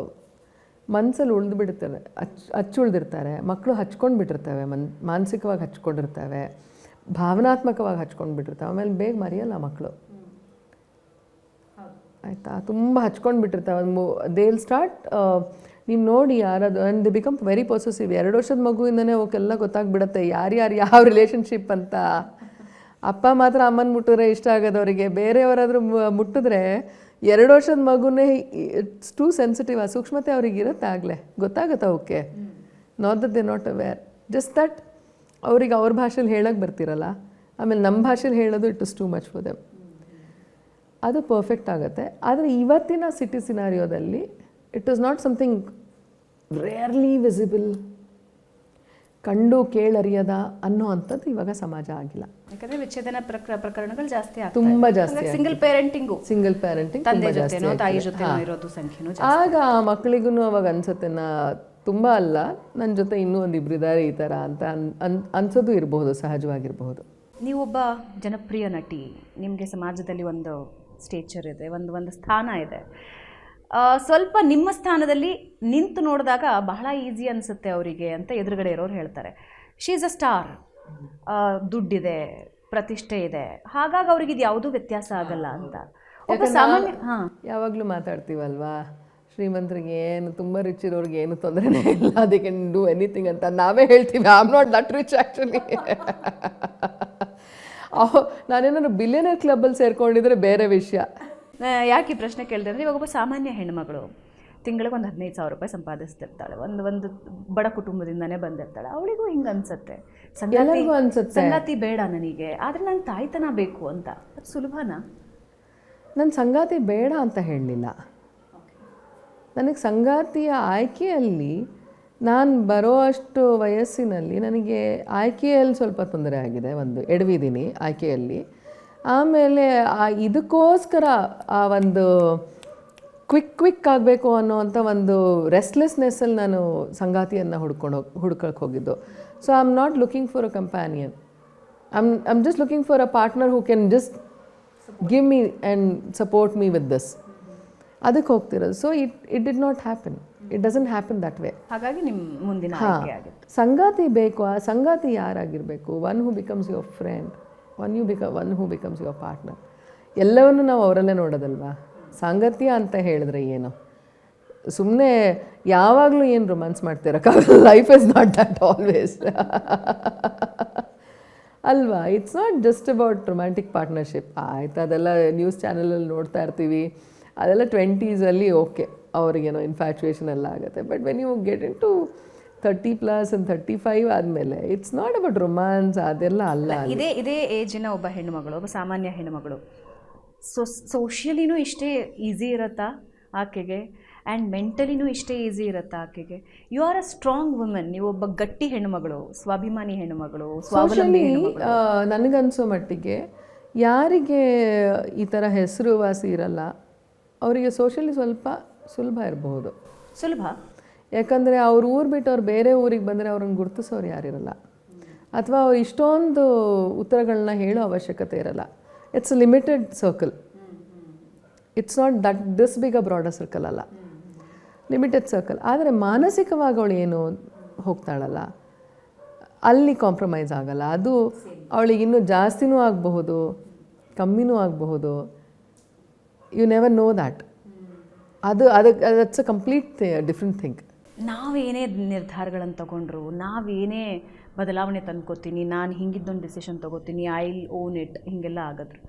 ಮನಸ್ಸಲ್ಲಿ ಉಳಿದ್ಬಿಡ್ತಾರೆ, ಉಳಿದಿರ್ತಾರೆ. ಮಕ್ಕಳು ಹಚ್ಕೊಂಡು ಬಿಟ್ಟಿರ್ತವೆ, ಮಾನಸಿಕವಾಗಿ ಹಚ್ಕೊಂಡಿರ್ತವೆ, ಭಾವನಾತ್ಮಕವಾಗಿ ಹಚ್ಕೊಂಡು ಬಿಟ್ಟಿರ್ತವೆ. ಆಮೇಲೆ ಬೇಗ ಮರೆಯಲ್ಲ ಮಕ್ಕಳು, ಆಯಿತಾ? ತುಂಬ ಹಚ್ಕೊಂಡು ಬಿಟ್ಟಿರ್ತವೆ. ದೇ ವಿಲ್ ಸ್ಟಾರ್ಟ್, ನೀವು ನೋಡಿ ಯಾರದು, and they become very possessive. 2 ವರ್ಷದ ಮಗುವಿಂದನೇ ಅವಕ್ಕೆಲ್ಲ ಗೊತ್ತಾಗ್ಬಿಡುತ್ತೆ ಯಾರ್ಯಾರು ಯಾವ ರಿಲೇಷನ್ಶಿಪ್ ಅಂತ. ಅಪ್ಪ ಮಾತ್ರ ಅಮ್ಮನ ಮುಟ್ಟಿದ್ರೆ ಇಷ್ಟ ಆಗೋದು ಅವರಿಗೆ, ಬೇರೆಯವರಾದರೂ ಮುಟ್ಟಿದ್ರೆ 2 ವರ್ಷದ ಮಗುನೇ ಇಟ್ಸ್ ಟೂ ಸೆನ್ಸಿಟಿವ್. ಆ ಸೂಕ್ಷ್ಮತೆ ಅವ್ರಿಗೆ ಇರುತ್ತೆ, ಆಗಲೇ ಗೊತ್ತಾಗುತ್ತೆ ಅವಕ್ಕೆ. Not that they not aware, just that ಅವ್ರಿಗೆ ಅವ್ರ ಭಾಷೆಲಿ ಹೇಳೋಕ್ಕೆ ಬರ್ತಿರಲ್ಲ, ಆಮೇಲೆ ನಮ್ಮ ಭಾಷೆಲಿ ಹೇಳೋದು it is too much for them. ಅದು ಪರ್ಫೆಕ್ಟ್ ಆಗುತ್ತೆ. ಆದರೆ ಇವತ್ತಿನ ಸಿಟಿ ಸಿನಾರಿಯೋದಲ್ಲಿ it is not something rarely visible, ಕಂಡು ಕೇಳರಿಯದ ಅನ್ನೋ ಅಂಥದ್ದು ಇವಾಗ ಸಮಾಜ ಆಗಿಲ್ಲ. ಯಾಕಂದರೆ ವಿಚ್ಛೇದನ ಪ್ರಕರಣಗಳು ಜಾಸ್ತಿ ಆಗ್ತವೆ, ತುಂಬ ಜಾಸ್ತಿ. ಸಿಂಗಲ್ ಪ್ಯಾರೆಂಟಿಂಗ್ ತುಂಬ ಜಾಸ್ತಿ, ತಾಯಿ ಜೊತೆ ಇರೋದು ಸಂಖ್ಯೆನೂ. ಆಗ ಆ ಮಕ್ಕಳಿಗೂ ಅವಾಗ ಅನ್ಸುತ್ತೆ, ತುಂಬ ಅಲ್ಲ, ನನ್ನ ಜೊತೆ ಇನ್ನೂ 1-2 ಇದ್ದಾರೆ ಈ ಥರ ಅಂತ ಅನ್ಸೋದು ಇರಬಹುದು, ಸಹಜವಾಗಿರಬಹುದು. ನೀವೊಬ್ಬ ಜನಪ್ರಿಯ ನಟಿ, ನಿಮಗೆ ಸಮಾಜದಲ್ಲಿ ಒಂದು ಸ್ಟೇಚರ್ ಇದೆ, ಒಂದು ಸ್ಥಾನ ಇದೆ. ಸ್ವಲ್ಪ ನಿಮ್ಮ ಸ್ಥಾನದಲ್ಲಿ ನಿಂತು ನೋಡಿದಾಗ ಬಹಳ ಈಸಿ ಅನಿಸುತ್ತೆ ಅವರಿಗೆ ಅಂತ ಎದುರುಗಡೆ ಇರೋರು ಹೇಳ್ತಾರೆ. ಶಿ ಈಸ್ ಅ ಸ್ಟಾರ್, ದುಡ್ಡಿದೆ, ಪ್ರತಿಷ್ಠೆ ಇದೆ, ಹಾಗಾಗಿ ಅವ್ರಿಗೆ ಇದು ಯಾವುದೂ ವ್ಯತ್ಯಾಸ ಆಗಲ್ಲ ಅಂತ. ಒಬ್ಬ ಸಾಮಾನ್ಯ ಯಾವಾಗಲೂ ಮಾತಾಡ್ತೀವಲ್ವಾ, ಶ್ರೀಮಂತರಿಗೆ ಏನು, ತುಂಬ ರಿಚ್ ಇರೋರಿಗೆ ಏನು ತೊಂದರೆನೇ ಇಲ್ಲ, ದೇ ಕ್ಯಾನ್ ಡೂ ಎನಿಥಿಂಗ್ ಅಂತ ನಾವೇ ಹೇಳ್ತೀವಿ. I am not that rich actually. ನಾನೇನಾದ್ರು ಬಿಲಿಯನರ್ ಕ್ಲಬ್ಬಲ್ಲಿ ಸೇರ್ಕೊಂಡಿದ್ರೆ ಬೇರೆ ವಿಷಯ. ಯಾಕೆ ಈ ಪ್ರಶ್ನೆ ಕೇಳಿದೆ ಅಂದರೆ, ಇವಾಗ ಒಬ್ಬ ಸಾಮಾನ್ಯ ಹೆಣ್ಮಗಳು ತಿಂಗಳಿಗೆ ಒಂದು 15,000 ರೂಪಾಯಿ ಸಂಪಾದಿಸ್ತಿರ್ತಾಳೆ, ಒಂದು ಬಡ ಕುಟುಂಬದಿಂದನೇ ಬಂದಿರ್ತಾಳೆ. ಅವಳಿಗೂ ಹಿಂಗೆ ಅನ್ಸುತ್ತೆ, ಸಂಗಾತಿ ಬೇಡ ನನಗೆ, ಆದರೆ ನನ್ನ ತಾಯ್ತನ ಬೇಕು ಅಂತ. ಅದು ಸುಲಭನಾ? ನನ್ನ ಸಂಗಾತಿ ಬೇಡ ಅಂತ ಹೇಳಲಿಲ್ಲ. ನನಗೆ ಸಂಗಾತಿಯ ಆಯ್ಕೆಯಲ್ಲಿ, ನಾನು ಬರೋ ಅಷ್ಟು ವಯಸ್ಸಿನಲ್ಲಿ ನನಗೆ ಆಯ್ಕೆಯಲ್ಲಿ ಸ್ವಲ್ಪ ತೊಂದರೆ ಆಗಿದೆ, ಒಂದು ಎಡವಿದ್ದೀನಿ ಆಯ್ಕೆಯಲ್ಲಿ. ಆಮೇಲೆ ಇದಕ್ಕೋಸ್ಕರ ಆ ಒಂದು ಕ್ವಿಕ್ ಆಗಬೇಕು ಅನ್ನೋವಂಥ ಒಂದು ರೆಸ್ಟ್ಲೆಸ್ನೆಸ್ಸಲ್ಲಿ ನಾನು ಸಂಗಾತಿಯನ್ನು ಹುಡ್ಕೊಳಕ್ಕೆ ಹೋಗಿದ್ದು. So I am not looking for a companion, I am just looking for a partner who can just give me and support me with this. ಅದಕ್ಕೆ ಹೋಗ್ತಿರೋದು. So it did not happen, it doesn't happen that way. ಹಾಗಾಗಿ ನಿಮ್ಮ ಮುಂದಿನ ಸಂಗಾತಿ ಬೇಕು. ಆ ಸಂಗಾತಿ ಯಾರಾಗಿರಬೇಕು? One who becomes your friend, one who becomes your partner. ಎಲ್ಲವನ್ನೂ ನಾವು ಅವರಲ್ಲೇ ನೋಡೋದಲ್ವಾ. ಸಾಂಗತ್ಯ ಅಂತ ಹೇಳಿದ್ರೆ ಏನು, ಸುಮ್ಮನೆ ಯಾವಾಗಲೂ ಏನು ರೊಮ್ಯಾನ್ಸ್ ಮಾಡ್ತಿರೋಕ್ಕಾಗಲ್ಲ. Life is not that always ಅಲ್ವಾ. It's not just about romantic partnership. ಆಯ್ತು, ಅದೆಲ್ಲ ನ್ಯೂಸ್ ಚಾನಲಲ್ಲಿ ನೋಡ್ತಾ ಇರ್ತೀವಿ, ಅದೆಲ್ಲ 20s ಓಕೆ, ಅವ್ರಿಗೇನೋ ಇನ್ಫ್ಯಾಚುಯೇಷನ್ ಎಲ್ಲ ಆಗುತ್ತೆ. But when you get into 30+ and 35 ಆದಮೇಲೆ ಇಟ್ಸ್ ನಾಟ್ ಅಬೌಟ್ ರೊಮ್ಯಾನ್ಸ್, ಅದೆಲ್ಲ ಅಲ್ಲ. ಇದೇ ಏಜಿನ ಒಬ್ಬ ಹೆಣ್ಣುಮಗಳು, ಒಬ್ಬ ಸಾಮಾನ್ಯ ಹೆಣ್ಣುಮಗಳು, ಸೋಷಿಯಲಿನೂ ಇಷ್ಟೇ ಈಸಿ ಇರುತ್ತಾ ಆಕೆಗೆ, ಆ್ಯಂಡ್ ಮೆಂಟಲಿನೂ ಇಷ್ಟೇ ಈಸಿ ಇರುತ್ತಾ ಆಕೆಗೆ? You are a strong women, ನೀವು ಒಬ್ಬ ಗಟ್ಟಿ ಹೆಣ್ಣುಮಗಳು, ಸ್ವಾಭಿಮಾನಿ ಹೆಣ್ಣುಮಗಳು, ಸ್ವಾವಲಂಬಿ ಹೆಣ್ಣುಮಗಳು. ನನಗನ್ಸೋ ಮಟ್ಟಿಗೆ ಯಾರಿಗೆ ಈ ಥರ ಹೆಸರುವಾಸಿ ಇರಲ್ಲ ಅವರಿಗೆ ಸೋಷಿಯಲಿ ಸ್ವಲ್ಪ ಸುಲಭ ಇರಬಹುದು. ಸುಲಭ ಯಾಕಂದರೆ ಅವ್ರ ಊರು ಬಿಟ್ಟು ಅವ್ರು ಬೇರೆ ಊರಿಗೆ ಬಂದರೆ ಅವ್ರನ್ನ ಗುರ್ತಿಸೋರು ಯಾರಿರಲ್ಲ, ಅಥವಾ ಅವ್ರು ಇಷ್ಟೊಂದು ಉತ್ತರಗಳನ್ನ ಹೇಳೋ ಅವಶ್ಯಕತೆ ಇರಲ್ಲ. It's a limited circle, it's not that this big a broader circle ಅಲ್ಲ, ಲಿಮಿಟೆಡ್ ಸರ್ಕಲ್. ಆದರೆ ಮಾನಸಿಕವಾಗಿ ಅವಳು ಏನು ಹೋಗ್ತಾಳಲ್ಲ, ಅಲ್ಲಿ ಕಾಂಪ್ರಮೈಸ್ ಆಗಲ್ಲ. ಅದು ಅವಳಿಗೆ ಇನ್ನೂ ಜಾಸ್ತಿನೂ ಆಗಬಹುದು, ಕಮ್ಮಿನೂ ಆಗಬಹುದು. You never know that. That's a complete different thing. ನಾವೇನೇ ನಿರ್ಧಾರಗಳನ್ನು ತಗೊಂಡ್ರು, ನಾವೇನೇ ಬದಲಾವಣೆ ತಂದ್ಕೋತೀನಿ, ನಾನು ಹಿಂಗಿದ್ದೊಂದು ಡಿಸಿಷನ್ ತೊಗೋತೀನಿ, ಐ ವಿಲ್ ಓನ್ ಇಟ್, ಹೀಗೆಲ್ಲ ಆಗಿದ್ರು.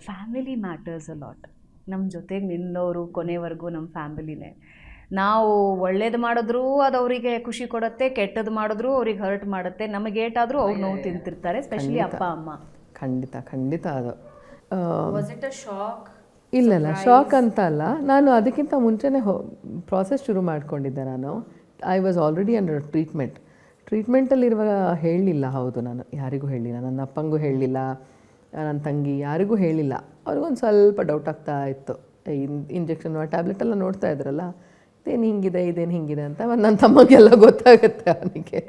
Family matters a lot. ನಮ್ಮ ಜೊತೆಗೆ ನಿಲ್ಲೋರು ಕೊನೆವರೆಗೂ ನಮ್ಮ ಫ್ಯಾಮಿಲಿನೇ. ನಾವು ಒಳ್ಳೇದು ಮಾಡಿದ್ರೂ ಅದು ಅವರಿಗೆ ಖುಷಿ ಕೊಡುತ್ತೆ, ಕೆಟ್ಟದ್ದು ಮಾಡಿದ್ರೂ ಅವ್ರಿಗೆ ಹರ್ಟ್ ಮಾಡುತ್ತೆ, ನಮಗೆ ಏಟಾದರೂ ಅವ್ರು ನೋವು ತಿಂತಿರ್ತಾರೆ, ಸ್ಪೆಷಲಿ ಅಪ್ಪ ಅಮ್ಮ. ಖಂಡಿತ ಅದು ವಾಸ್ ಇಟ್ ಅ ಶಾಕ್? ಇಲ್ಲ, ಶಾಕ್ ಅಂತ ಅಲ್ಲ. ನಾನು ಅದಕ್ಕಿಂತ ಮುಂಚೆನೇ ಪ್ರಾಸೆಸ್ ಶುರು ಮಾಡಿಕೊಂಡಿದ್ದೆ. ನಾನು ಐ ವಾಸ್ ಆಲ್ರೆಡಿ ಅಂಡರ್ ಟ್ರೀಟ್ಮೆಂಟಲ್ಲಿರುವಾಗ ಹೇಳಲಿಲ್ಲ. ಹೌದು, ನಾನು ಯಾರಿಗೂ ಹೇಳಲಿಲ್ಲ, ನನ್ನ ಅಪ್ಪಂಗೂ ಹೇಳಲಿಲ್ಲ, ನನ್ನ ತಂಗಿ ಯಾರಿಗೂ ಹೇಳಿಲ್ಲ. ಅವ್ರಿಗೊಂದು ಸ್ವಲ್ಪ ಡೌಟ್ ಆಗ್ತಾ ಇತ್ತು. ಇಂಜೆಕ್ಷನ್ ಟ್ಯಾಬ್ಲೆಟೆಲ್ಲ ನೋಡ್ತಾ ಇದ್ರಲ್ಲ, ಇದೇನು ಹಿಂಗಿದೆ ಅಂತ. ನನ್ನ ತಮ್ಮಗೆಲ್ಲ ಗೊತ್ತಾಗುತ್ತೆ. ಅವನಿಗೆ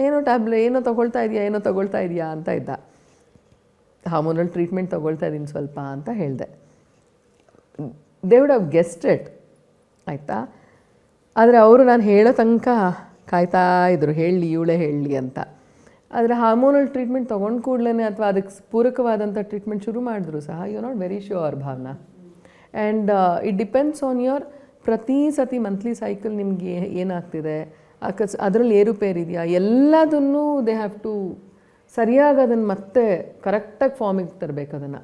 ಏನೋ ತಗೊಳ್ತಾ ಇದೆಯಾ ಅಂತ ಇದ್ದ. ಹಾರ್ಮೋನಲ್ ಟ್ರೀಟ್ಮೆಂಟ್ ತೊಗೊಳ್ತಾ ಇದ್ದೀನಿ ಸ್ವಲ್ಪ ಅಂತ ಹೇಳಿದೆ. ದೇ ವುಡ್ ಹ್ಯಾವ್ ಗೆಸ್ಡ್ ಇಟ್, ಆಯಿತಾ. ಆದರೆ ಅವರು ನಾನು ಹೇಳೋ ತನಕ ಕಾಯ್ತಾ ಇದ್ರು, ಇವಳೇ ಹೇಳಲಿ ಅಂತ. ಆದರೆ ಹಾರ್ಮೋನಲ್ ಟ್ರೀಟ್ಮೆಂಟ್ ತೊಗೊಂಡು ಕೂಡಲೇ ಅಥವಾ ಅದಕ್ಕೆ ಪೂರಕವಾದಂಥ ಟ್ರೀಟ್ಮೆಂಟ್ ಶುರು ಮಾಡಿದ್ರು ಸಹ you are not very sure, Bhavana. And it depends on your ಪ್ರತಿ ಸತಿ ಮಂತ್ಲಿ ಸೈಕಲ್ ನಿಮಗೆ ಏನಾಗ್ತಿದೆ, ಅದರಲ್ಲಿ ಏರುಪೇರಿದೆಯಾ, ಎಲ್ಲದನ್ನೂ ದೇ ಹ್ಯಾವ್ ಟು ಸರಿಯಾಗಿ ಅದನ್ನು ಮತ್ತೆ ಕರೆಕ್ಟಾಗಿ ಫಾರ್ಮಿಗೆ ತರಬೇಕು ಅದನ್ನು.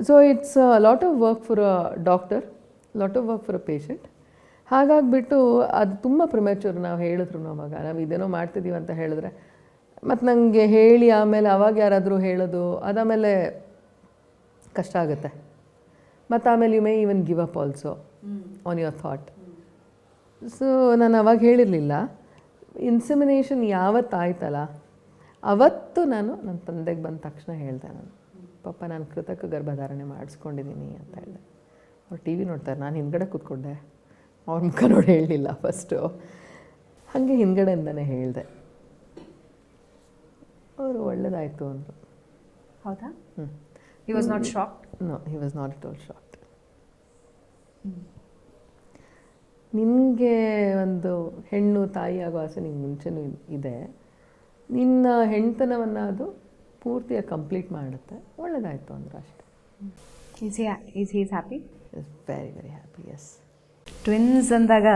So it's lot of work for a doctor, lot of work for a patient. ಹಾಗಾಗಿಬಿಟ್ಟು ಅದು ತುಂಬ ಪ್ರಿಮ್ಯಾಚೂರ್. ನಾವು ಹೇಳಿದ್ರು ಅವಾಗ, ನಾವು ಇದೇನೋ ಮಾಡ್ತಿದ್ದೀವಿ ಅಂತ ಹೇಳಿದ್ರೆ, ಮತ್ತು ನನಗೆ ಹೇಳಿ ಆಮೇಲೆ ಅವಾಗ ಯಾರಾದರೂ ಹೇಳೋದು, ಅದಾದಮೇಲೆ ಕಷ್ಟ ಆಗುತ್ತೆ. ಮತ್ತು ಆಮೇಲೆ you may even give up also on your thought. So ನಾನು ಅವಾಗ ಹೇಳಿರಲಿಲ್ಲ. ಇನ್ಸೆಮಿನೇಷನ್ ಯಾವತ್ತಾಯ್ತಲ್ಲ ಅವತ್ತು ನಾನು ನನ್ನ ತಂದೆಗೆ ಬಂದ ತಕ್ಷಣ ಹೇಳಿದೆ, ಪಾಪ ನಾನು ಕೃತಕ ಗರ್ಭಧಾರಣೆ ಮಾಡಿಸ್ಕೊಂಡಿದ್ದೀನಿ ಅಂತ ಹೇಳಿದೆ. ಅವ್ರು ಟಿ ವಿ ನೋಡ್ತಾರೆ, ನಾನು ಹಿಂದ್ಗಡೆ ಕೂತ್ಕೊಂಡೆ, ಅವ್ರ ಮುಖ ನೋಡಿ ಹೇಳಲಿಲ್ಲ ಫಸ್ಟು. ಹಾಗೆ ಹಿಂದ್ಗಡೆಯಿಂದನೇ ಹೇಳಿದೆ. ಅವರು ಒಳ್ಳೆಯದಾಯಿತು ಅಂದರು. ಹೌದಾ? He was not shocked? No, he was not at all shocked. ನಿನಗೆ ಒಂದು ಹೆಣ್ಣು ತಾಯಿ ಆಗೋ ಆಸೆ ನಿಂಗೆ ಮುಂಚೆನೂ ಇದೆ. ನಿನ್ನ ಹೆಣ್ತನವನ್ನು ಅದು ಪೂರ್ತಿಯಾಗಿ ಕಂಪ್ಲೀಟ್ ಮಾಡುತ್ತೆ. ಒಳ್ಳೆಯದಾಯಿತು ಅಂದ್ರೆ ಅಷ್ಟೇ. Is is happy? Is very very happy. Yes. Twins ಅಂದಾಗ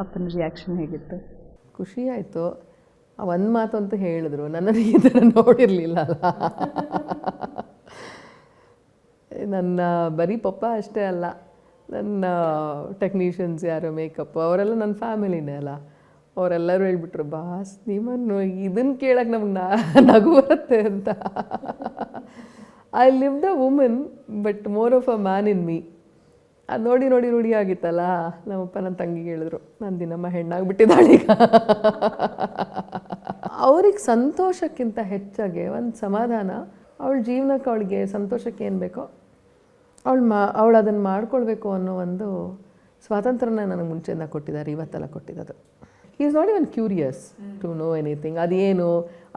ಅಪ್ಪನ ರಿಯಾಕ್ಷನ್ ಹೇಗಿತ್ತು? ಖುಷಿ ಆಯಿತು. ಒಂದು ಮಾತು ಅಂತ ಹೇಳಿದ್ರು, ನನ್ನನ್ನು ಈ ಥರ ನೋಡಿರಲಿಲ್ಲ ಅಲ್ಲ. ನನ್ನ ಬರೀ ಪಪ್ಪ ಅಷ್ಟೇ ಅಲ್ಲ, ನನ್ನ ಟೆಕ್ನಿಷಿಯನ್ಸ್ ಯಾರು ಮೇಕಪ್ ಅವರೆಲ್ಲ ನನ್ನ ಫ್ಯಾಮಿಲಿನೇ ಅಲ್ಲ. ಅವರೆಲ್ಲರೂ ಹೇಳ್ಬಿಟ್ರು, ಬಾಸ್ ನಿಮ್ಮನ್ನು ಇದನ್ನು ಕೇಳಕ್ಕೆ ನಮಗೆ ನಗು ಬರುತ್ತೆ ಅಂತ. I live the woman but more of a man in me. ಅದು ನೋಡಿ ನೋಡಿ ರೂಢಿ ಆಗಿತ್ತಲ್ಲ. ನಮ್ಮಪ್ಪ ನನ್ನ ತಂಗಿಗೆ ಹೇಳಿದ್ರು, ನಾನು ದಿನಮ್ಮ ಹೆಣ್ಣಾಗ್ಬಿಟ್ಟಿದ್ದಾಳೆ ಈಗ. ಅವ್ರಿಗೆ ಸಂತೋಷಕ್ಕಿಂತ ಹೆಚ್ಚಾಗಿ ಒಂದು ಸಮಾಧಾನ, ಅವಳ ಜೀವನಕ್ಕೆ ಅವಳಿಗೆ ಸಂತೋಷಕ್ಕೆ ಏನು ಬೇಕೋ ಅವಳು ಅದನ್ನು ಮಾಡ್ಕೊಳ್ಬೇಕು ಅನ್ನೋ ಒಂದು ಸ್ವಾತಂತ್ರ್ಯನ ನನಗೆ ಮುಂಚೆಯಿಂದ ಕೊಟ್ಟಿದ್ದಾರೆ, ಇವತ್ತೆಲ್ಲ ಕೊಟ್ಟಿದ್ದು. He is not even curious to know anything. ಅದೇನು,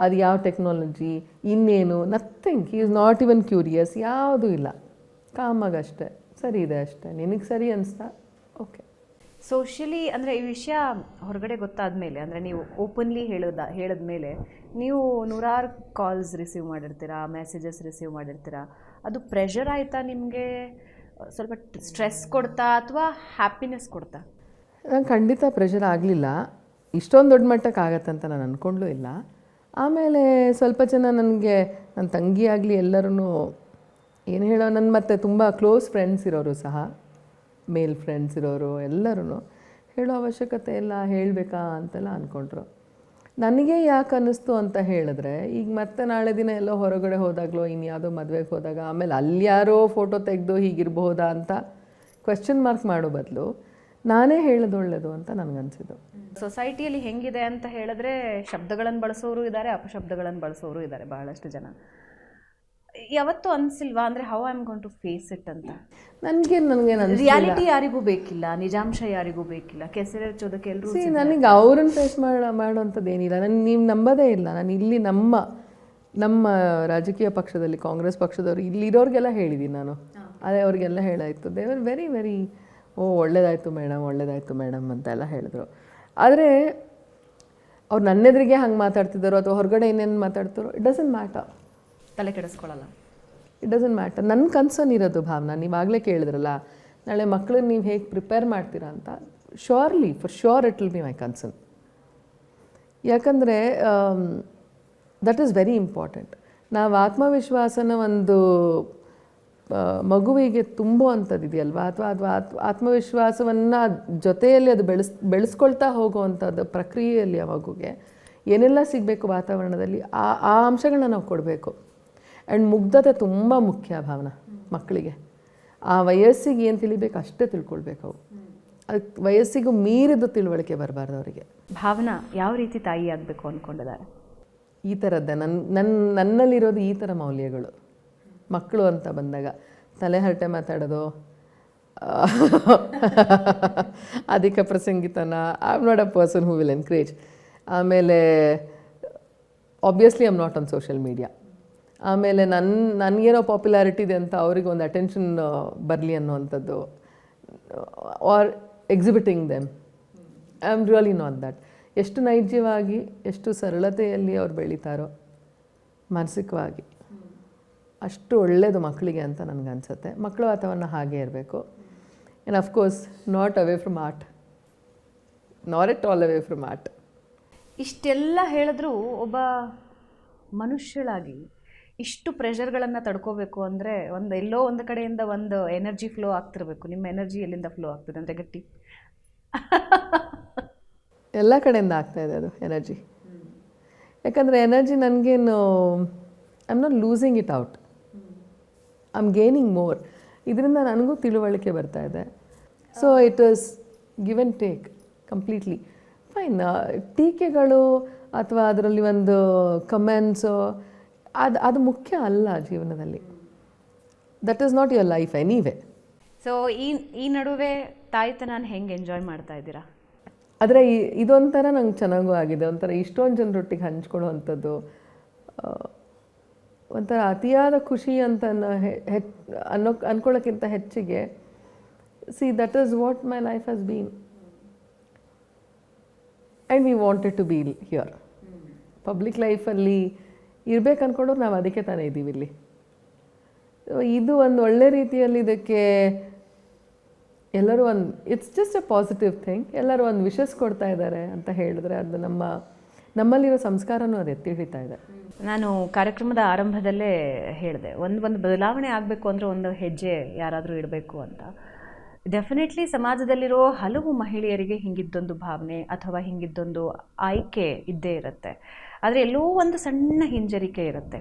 ಅದು ಯಾವ ಟೆಕ್ನಾಲಜಿ, ಇನ್ನೇನು, nothing. He is not even curious. ಯಾವುದೂ ಇಲ್ಲ, ಕಾಮಾಗಷ್ಟೇ. ಸರಿ ಇದೆ ಅಷ್ಟೇ, ನಿನಗೆ ಸರಿ ಅನಿಸ್ತಾ ಓಕೆ. ಸೋಷಿಯಲಿ ಅಂದರೆ ಈ ವಿಷಯ ಹೊರಗಡೆ ಗೊತ್ತಾದ ಮೇಲೆ, ಅಂದರೆ ನೀವು ಓಪನ್ಲಿ ಹೇಳಿದ ಮೇಲೆ ನೀವು ನೂರಾರು ಕಾಲ್ಸ್ ರಿಸೀವ್ ಮಾಡಿರ್ತೀರಾ, ಮೆಸೇಜಸ್ ರಿಸೀವ್ ಮಾಡಿರ್ತೀರಾ. ಅದು ಪ್ರೆಷರ್ ಆಯಿತಾ ನಿಮಗೆ? ಸ್ವಲ್ಪ ಸ್ಟ್ರೆಸ್ ಕೊಡ್ತಾ ಅಥವಾ ಹ್ಯಾಪಿನೆಸ್ ಕೊಡ್ತಾ? ನಂಗೆ ಖಂಡಿತ ಪ್ರೆಷರ್ ಆಗಲಿಲ್ಲ. ಇಷ್ಟೊಂದು ದೊಡ್ಡ ಮಟ್ಟಕ್ಕೆ ಆಗತ್ತಂತ ನಾನು ಅಂದ್ಕೊಂಡೂ ಇಲ್ಲ. ಆಮೇಲೆ ಸ್ವಲ್ಪ ಜನ ನನಗೆ, ನನ್ನ ತಂಗಿ ಆಗಲಿ ಎಲ್ಲರೂ ಏನು ಹೇಳೋ, ನನ್ನ ಮತ್ತು ತುಂಬ ಕ್ಲೋಸ್ ಫ್ರೆಂಡ್ಸ್ ಇರೋರು ಸಹ, ಮೇಲ್ ಫ್ರೆಂಡ್ಸ್ ಇರೋರು ಎಲ್ಲರೂ ಹೇಳೋ ಅವಶ್ಯಕತೆ ಇಲ್ಲ, ಹೇಳಬೇಕಾ ಅಂತೆಲ್ಲ ಅಂದ್ಕೊಂಡ್ರು. ನನಗೆ ಯಾಕೆ ಅನ್ನಿಸ್ತು ಅಂತ ಹೇಳಿದ್ರೆ, ಈಗ ಮತ್ತೆ ನಾಳೆ ದಿನ ಎಲ್ಲೋ ಹೊರಗಡೆ ಹೋದಾಗಲೋ ಇನ್ಯಾವುದೋ ಮದುವೆಗೆ ಹೋದಾಗ ಆಮೇಲೆ ಅಲ್ಲಿ ಯಾರೋ ಫೋಟೋ ತೆಗೆದು ಹೀಗಿರ್ಬಹುದಾ ಅಂತ ಕ್ವೆಶ್ಚನ್ ಮಾರ್ಕ್ ಮಾಡೋ ಬದಲು ನಾನೇ ಹೇಳೋದು ಒಳ್ಳೆಯದು ಅಂತ ನನಗನ್ಸಿದ್ದು. ಸೊಸೈಟಿಯಲ್ಲಿ ಹೆಂಗಿದೆ ಅಂತ ಹೇಳಿದ್ರೆ, ಶಬ್ದಗಳನ್ನು ಬಳಸೋರು ಇದ್ದಾರೆ, ಅಪಶಬ್ದಗಳನ್ನು ಬಳಸೋರು ಇದ್ದಾರೆ ಬಹಳಷ್ಟು ಜನ. ಯಾವತ್ತೂ ಅನಿಸಿಲ್ವಾ ಅಂದರೆ how I am going to face it ಅಂತ? ನನಗೇನು ರಿಯಾಲಿಟಿ ಯಾರಿಗೂ ಬೇಕಿಲ್ಲ, ನಿಜಾಂಶ ಯಾರಿಗೂ ಬೇಕಿಲ್ಲ, ಕೆಸರೆಚ್ಚೋದಕ್ಕೆ ಎಲ್ಲರೂ. ನನಗೆ ಅವ್ರನ್ನ ಫೇಸ್ ಮಾಡೋವಂಥದ್ದು ಏನಿಲ್ಲ. ನೀವು ನಂಬೋದೇ ಇಲ್ಲ. ನಾನು ಇಲ್ಲಿ ನಮ್ಮ ರಾಜಕೀಯ ಪಕ್ಷದಲ್ಲಿ, ಕಾಂಗ್ರೆಸ್ ಪಕ್ಷದವರು ಇಲ್ಲಿರೋರಿಗೆಲ್ಲ ಹೇಳಿದ್ದೀನಿ ನಾನು. ಅದೇ ಅವ್ರಿಗೆಲ್ಲ ಹೇಳಾಯಿತು. ದೇ ವರ್ ವೆರಿ ವೆರಿ ಒಳ್ಳೇದಾಯಿತು ಮೇಡಮ್ ಅಂತೆಲ್ಲ ಹೇಳಿದ್ರು. ಆದರೆ ಅವ್ರು ನನ್ನೆದುರಿಗೆ ಹಂಗೆ ಮಾತಾಡ್ತಿದ್ದಾರೋ ಅಥವಾ ಹೊರಗಡೆ ಇನ್ನೇನು ಮಾತಾಡ್ತಾರೋ, ಇಟ್ ಡಸಂಟ್ ಮ್ಯಾಟರ್. ತಲೆ ಕೆಡಿಸ್ಕೊಳ್ಳಲ್ಲ. It doesn't matter. ನನ್ನ ಕನ್ಸರ್ನ್ ಇರೋದು ಭಾವನಾ, ನೀವಾಗಲೇ ಕೇಳಿದ್ರಲ್ಲ, ನಾಳೆ ಮಕ್ಕಳನ್ನ ನೀವು ಹೇಗೆ ಪ್ರಿಪೇರ್ ಮಾಡ್ತೀರಾ ಅಂತ. For sure it will be my concern. ಯಾಕಂದರೆ ದಟ್ ಈಸ್ ವೆರಿ ಇಂಪಾರ್ಟೆಂಟ್. ನಾವು ಆತ್ಮವಿಶ್ವಾಸನ ಒಂದು ಮಗುವಿಗೆ ತುಂಬುವಂಥದ್ದು ಇದೆಯಲ್ವಾ, ಅಥವಾ ಆತ್ಮವಿಶ್ವಾಸವನ್ನು ಜೊತೆಯಲ್ಲಿ ಅದು ಬೆಳೆಸ್ಕೊಳ್ತಾ ಹೋಗುವಂಥದ್ದು ಪ್ರಕ್ರಿಯೆಯಲ್ಲಿ ಆ ಮಗುಗೆ ಏನೆಲ್ಲ ಸಿಗಬೇಕು ವಾತಾವರಣದಲ್ಲಿ, ಆ ಅಂಶಗಳನ್ನ ನಾವು ಕೊಡಬೇಕು. ಆ್ಯಂಡ್ ಮುಗ್ಧತೆ ತುಂಬ ಮುಖ್ಯ ಭಾವನಾ ಮಕ್ಕಳಿಗೆ. ಆ ವಯಸ್ಸಿಗೆ ಏನು ತಿಳಿಬೇಕು ಅಷ್ಟೇ ತಿಳ್ಕೊಳ್ಬೇಕು ಅವು. ಅದಕ್ಕೆ ವಯಸ್ಸಿಗೂ ಮೀರಿದ ತಿಳುವಳಿಕೆ ಬರಬಾರ್ದು ಅವರಿಗೆ. ಭಾವನಾ ಯಾವ ರೀತಿ ತಾಯಿ ಆಗಬೇಕು ಅಂದ್ಕೊಂಡಿದ್ದಾರೆ? ಈ ಥರದ್ದೇ ನನ್ನಲ್ಲಿರೋದು ಈ ಥರ ಮೌಲ್ಯಗಳು. ಮಕ್ಕಳು ಅಂತ ಬಂದಾಗ ತಲೆ ಹರಟೆ ಮಾತಾಡೋದು, ಅಧಿಕ ಪ್ರಸಂಗಿತನ, I am not a person who will encourage. ಆಮೇಲೆ obviously I am not on social media. ಆಮೇಲೆ ನನಗೇನೋ ಪಾಪ್ಯುಲಾರಿಟಿ ಇದೆ ಅಂತ ಅವ್ರಿಗೆ ಒಂದು ಅಟೆನ್ಷನ್ ಬರಲಿ ಅನ್ನೋವಂಥದ್ದು, are exhibiting them. I am really not that. ಎಷ್ಟು ನೈಜವಾಗಿ, ಎಷ್ಟು ಸರಳತೆಯಲ್ಲಿ ಅವ್ರು ಬೆಳೀತಾರೋ ಮಾನಸಿಕವಾಗಿ, ಅಷ್ಟು ಒಳ್ಳೆಯದು ಮಕ್ಕಳಿಗೆ ಅಂತ ನನಗನ್ಸುತ್ತೆ. ಮಕ್ಕಳ ವಾತಾವರಣ ಹಾಗೇ ಇರಬೇಕು. And of course not away from art, not at all away from art. ಇಷ್ಟೆಲ್ಲ ಹೇಳಿದ್ರೂ ಒಬ್ಬ ಮನುಷ್ಯಳಾಗಿ ಇಷ್ಟು ಪ್ರೆಷರ್ಗಳನ್ನು ತಡ್ಕೋಬೇಕು ಅಂದರೆ ಎಲ್ಲೋ ಒಂದು ಕಡೆಯಿಂದ ಒಂದು ಎನರ್ಜಿ ಫ್ಲೋ ಆಗ್ತಿರಬೇಕು. ನಿಮ್ಮ ಎನರ್ಜಿ ಎಲ್ಲಿಂದ ಫ್ಲೋ ಆಗ್ತದೆ ಅಂದರೆ ಗಟ್ಟಿ ಎಲ್ಲ ಕಡೆಯಿಂದ ಆಗ್ತಾಯಿದೆ ಅದು ಎನರ್ಜಿ. ಯಾಕಂದರೆ ಎನರ್ಜಿ ನನಗೇನು, I am not losing it out, I am gaining more. ಇದರಿಂದ ನನಗೂ ತಿಳುವಳಿಕೆ ಬರ್ತಾ ಇದೆ. So it is give and take completely fine. ಟೀಕೆಗಳು ಅಥವಾ ಅದರಲ್ಲಿ ಒಂದು ಕಮೆಂಟ್ಸು ಅದು ಮುಖ್ಯ ಅಲ್ಲ ಜೀವನದಲ್ಲಿ. That is not your life anyway. So ಈ ನಡುವೆ ತಾಯ್ತನ ಹೆಂಗೆ ಎಂಜಾಯ್ ಮಾಡ್ತಾ ಇದ್ದೀರಾ? ಆದರೆ ಇದೊಂಥರ ನಂಗೆ ಚೆನ್ನಾಗೂ ಆಗಿದೆ. ಒಂಥರ ಇಷ್ಟೊಂದು ಜನರೊಟ್ಟಿಗೆ ಹಂಚ್ಕೊಳ್ಳೋ ಅಂಥದ್ದು ಒಂಥರ ಅತಿಯಾದ ಖುಷಿ ಅಂತ ಅನ್ಕೊಳ್ಳೋಕ್ಕಿಂತ ಹೆಚ್ಚಿಗೆ that is what my life has been and we wanted to be here. Public ಲೈಫಲ್ಲಿ ಇರ್ಬೇಕು ಅಂದ್ಕೊಂಡ್ರು ನಾವು ಅದಕ್ಕೆ ತಾನೇ ಇದ್ದೀವಿ ಇಲ್ಲಿ. ಇದು ಒಂದು ಒಳ್ಳೆ ರೀತಿಯಲ್ಲಿ ಇದಕ್ಕೆ ಎಲ್ಲರೂ it's just a positive thing. ಎಲ್ಲರೂ ಒಂದು ವಿಶಸ್ ಕೊಡ್ತಾ ಇದ್ದಾರೆ ಅಂತ ಹೇಳಿದ್ರೆ ಅದು ನಮ್ಮಲ್ಲಿರೋ ಸಂಸ್ಕಾರನೂ ಅದು ಎತ್ತಿ ಹಿಡಿತಾ ಇದೆ. ನಾನು ಕಾರ್ಯಕ್ರಮದ ಆರಂಭದಲ್ಲೇ ಹೇಳಿದೆ, ಒಂದು ಬದಲಾವಣೆ ಆಗಬೇಕು ಅಂದರೆ ಒಂದು ಹೆಜ್ಜೆ ಯಾರಾದರೂ ಇಡಬೇಕು ಅಂತ. ಡೆಫಿನೆಟ್ಲಿ ಸಮಾಜದಲ್ಲಿರೋ ಹಲವು ಮಹಿಳೆಯರಿಗೆ ಹಿಂಗಿದ್ದೊಂದು ಭಾವನೆ ಅಥವಾ ಹಿಂಗಿದ್ದೊಂದು ಆಯ್ಕೆ ಇದ್ದೇ ಇರುತ್ತೆ. ಆದರೆ ಎಲ್ಲೋ ಒಂದು ಸಣ್ಣ ಹಿಂಜರಿಕೆ ಇರುತ್ತೆ.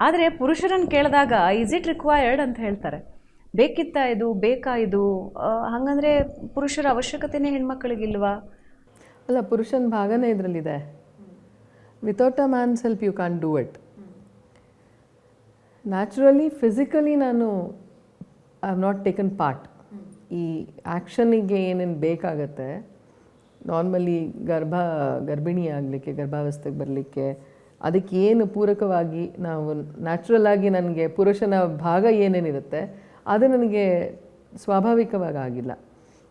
ಆದರೆ ಪುರುಷರನ್ನು ಕೇಳಿದಾಗ ಈಸ್ ಇಟ್ ರಿಕ್ವೈರ್ಡ್ ಅಂತ ಹೇಳ್ತಾರೆ. ಬೇಕಿತ್ತಾ ಇದು, ಬೇಕಾ ಇದು? ಹಾಗಂದರೆ ಪುರುಷರ ಅವಶ್ಯಕತೆನೇ ಹೆಣ್ಮಕ್ಳಿಗಿಲ್ವಾ? ಅಲ್ಲ, ಪುರುಷನ ಭಾಗನೇ ಇದರಲ್ಲಿದೆ. Without a man's help you can do it. Naturally physically ನಾನು I have not taken part. ಈ ಆ್ಯಕ್ಷನಿಗೆ ಏನೇನು ಬೇಕಾಗತ್ತೆ ನಾರ್ಮಲಿ ಗರ್ಭಿಣಿ ಆಗಲಿಕ್ಕೆ, ಗರ್ಭಾವಸ್ಥೆಗೆ ಬರಲಿಕ್ಕೆ, ಅದಕ್ಕೆ ಏನು ಪೂರಕವಾಗಿ ನಾವು ನ್ಯಾಚುರಲ್ ಆಗಿ ನನಗೆ ಪುರುಷನ ಭಾಗ ಏನೇನಿರುತ್ತೆ ಅದು ನನಗೆ ಸ್ವಾಭಾವಿಕವಾಗಿ ಆಗಿಲ್ಲ.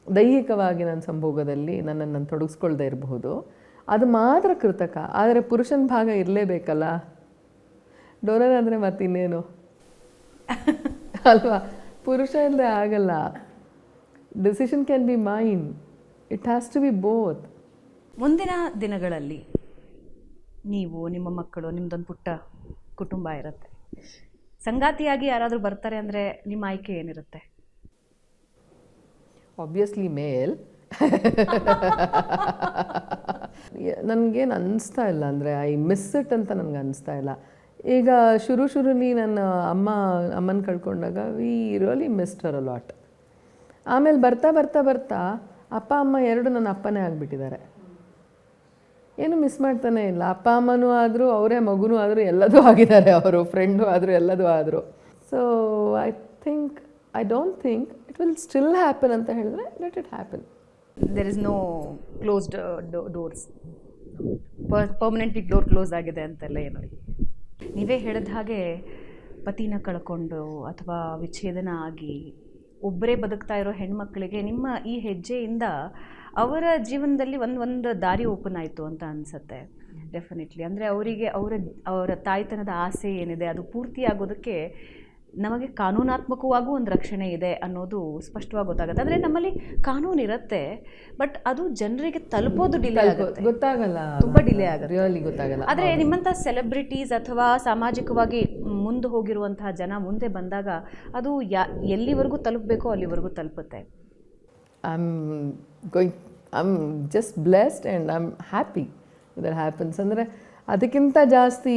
ದೈಹಿಕವಾಗಿ ನನ್ನ ಸಂಭೋಗದಲ್ಲಿ ನನ್ನನ್ನು ನಾನು ತೊಡಗಿಸ್ಕೊಳ್ದೇ ಇರಬಹುದು, ಅದು ಮಾತ್ರ ಕೃತಕ. ಆದರೆ ಪುರುಷನ ಭಾಗ ಇರಲೇಬೇಕಲ್ಲ, ಡೋನರ್ ಅಂದರೆ ಮತ್ತಿನ್ನೇನು ಅಲ್ವಾ? ಪುರುಷ ಇಲ್ಲದೆ ಆಗಲ್ಲ. Decision can be mine, it has to be both. ಮುಂದಿನ ದಿನಗಳಲ್ಲಿ ನೀವು, ನಿಮ್ಮ ಮಕ್ಕಳು, ನಿಮ್ಮದೊಂದು ಪುಟ್ಟ ಕುಟುಂಬ ಇರುತ್ತೆ, ಸಂಗಾತಿಯಾಗಿ ಯಾರಾದರೂ ಬರ್ತಾರೆ ಅಂದರೆ ನಿಮ್ಮ ಆಯ್ಕೆ ಏನಿರುತ್ತೆ? ಆಬ್ವಿಯಸ್ಲಿ ಮೇಲ್. ನನಗೇನು ಅನ್ನಿಸ್ತಾ ಇಲ್ಲ, ಅಂದರೆ ಐ ಮಿಸ್ ಇಟ್ ಅಂತ ನನಗೆ ಅನ್ನಿಸ್ತಾ ಇಲ್ಲ. ಈಗ ಶುರುಲಿ ನನ್ನ ಅಮ್ಮನ ಕಳ್ಕೊಂಡಾಗ we really missed her a lot. ಆಮೇಲೆ ಬರ್ತಾ ಅಪ್ಪ ಅಮ್ಮ ಎರಡು ನನ್ನ ಅಪ್ಪನೇ ಆಗಿಬಿಟ್ಟಿದ್ದಾರೆ. ಏನು ಮಿಸ್ ಮಾಡ್ತಾನೆ ಇಲ್ಲ. ಅಪ್ಪ ಅಮ್ಮನೂ ಆದರೂ, ಅವರೇ ಮಗುನೂ ಆದರೂ, ಎಲ್ಲದೂ ಆಗಿದ್ದಾರೆ. ಅವರು ಫ್ರೆಂಡು ಆದರೂ, ಎಲ್ಲದೂ ಆದರು. So I don't think it will still happen ಅಂತ ಹೇಳಿದ್ರೆ let it happen. There is no closed doors, permanently door close ಆಗಿದೆ ಅಂತೆಲ್ಲ ಏನು? ನೀವೇ ಹೇಳಿದ ಹಾಗೆ ಪತಿನ ಕಳ್ಕೊಂಡು ಅಥವಾ ವಿಚ್ಛೇದನ ಆಗಿ ಒಬ್ಬರೇ ಬದುಕ್ತಾ ಇರೋ ಹೆಣ್ಮಕ್ಳಿಗೆ ನಿಮ್ಮ ಈ ಹೆಜ್ಜೆಯಿಂದ ಅವರ ಜೀವನದಲ್ಲಿ ಒಂದು ದಾರಿ ಓಪನ್ ಆಯಿತು ಅಂತ ಅನಿಸುತ್ತೆ. ಡೆಫಿನೆಟ್ಲಿ. ಅಂದರೆ ಅವರ ತಾಯ್ತನದ ಆಸೆ ಏನಿದೆ ಅದು ಪೂರ್ತಿಯಾಗೋದಕ್ಕೆ ನಮಗೆ ಕಾನೂನಾತ್ಮಕವಾಗೂ ಒಂದು ರಕ್ಷಣೆ ಇದೆ ಅನ್ನೋದು ಸ್ಪಷ್ಟವಾಗಿ ಗೊತ್ತಾಗುತ್ತೆ. ಅಂದರೆ ನಮ್ಮಲ್ಲಿ ಕಾನೂನು ಇರುತ್ತೆ, ಬಟ್ ಅದು ಜನರಿಗೆ ತಲುಪೋದು ಡಿಲೇ ಆಗುತ್ತೆ, ಗೊತ್ತಾಗಲ್ಲ, ತುಂಬ ಡಿಲೇ ಆಗುತ್ತೆ, ರಿಯಲಿ ಗೊತ್ತಾಗಲ್ಲ. ಆದರೆ ನಿಮ್ಮಂಥ ಸೆಲೆಬ್ರಿಟೀಸ್ ಅಥವಾ ಸಾಮಾಜಿಕವಾಗಿ ಮುಂದೆ ಹೋಗಿರುವಂತಹ ಜನ ಮುಂದೆ ಬಂದಾಗ ಅದು ಎಲ್ಲಿವರೆಗೂ ತಲುಪಬೇಕೋ ಅಲ್ಲಿವರೆಗೂ ತಲುಪುತ್ತೆ. I'm just blessed and I'm happy that happens. ಅಂದರೆ ಅದಕ್ಕಿಂತ ಜಾಸ್ತಿ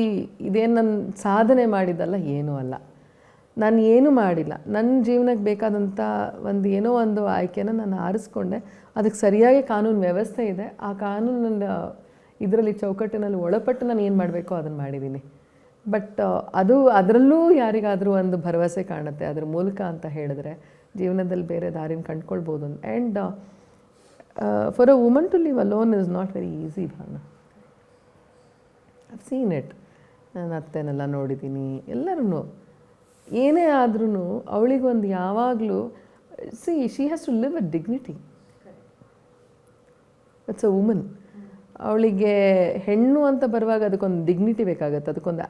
ಇದೇನು ನಾನು ಸಾಧನೆ ಮಾಡಿದ್ದಲ್ಲ, ಏನೂ ಅಲ್ಲ. ನಾನು ಏನೂ ಮಾಡಿಲ್ಲ. ನನ್ನ ಜೀವನಕ್ಕೆ ಬೇಕಾದಂಥ ಏನೋ ಒಂದು ಆಯ್ಕೆನ ನಾನು ಆರಿಸ್ಕೊಂಡೆ. ಅದಕ್ಕೆ ಸರಿಯಾಗಿ ಕಾನೂನು ವ್ಯವಸ್ಥೆ ಇದೆ. ಆ ಕಾನೂನಿನ ಇದರಲ್ಲಿ ಚೌಕಟ್ಟಿನಲ್ಲಿ ಒಳಪಟ್ಟು ನಾನು ಏನು ಮಾಡಬೇಕೋ ಅದನ್ನು ಮಾಡಿದ್ದೀನಿ. ಬಟ್ ಅದರಲ್ಲೂ ಯಾರಿಗಾದರೂ ಒಂದು ಭರವಸೆ ಕಾಣುತ್ತೆ ಅದ್ರ ಮೂಲಕ ಅಂತ ಹೇಳಿದ್ರೆ ಜೀವನದಲ್ಲಿ ಬೇರೆ ದಾರಿನ ಕಂಡುಕೊಳ್ಬೋದು. And for a woman to live alone is not very easy Bhavana. I've seen it. ನಾನು ಅತ್ತೆನೆಲ್ಲ ನೋಡಿದ್ದೀನಿ. ಎಲ್ಲರೂ ಏನೇ ಆದ್ರೂ ಅವಳಿಗೊಂದು ಯಾವಾಗಲೂ she has to live a dignity. It's a woman. ಅವಳಿಗೆ ಹೆಣ್ಣು ಅಂತ ಬರುವಾಗ ಅದಕ್ಕೊಂದು ಡಿಗ್ನಿಟಿ ಬೇಕಾಗತ್ತೆ. ಅದಕ್ಕೊಂದು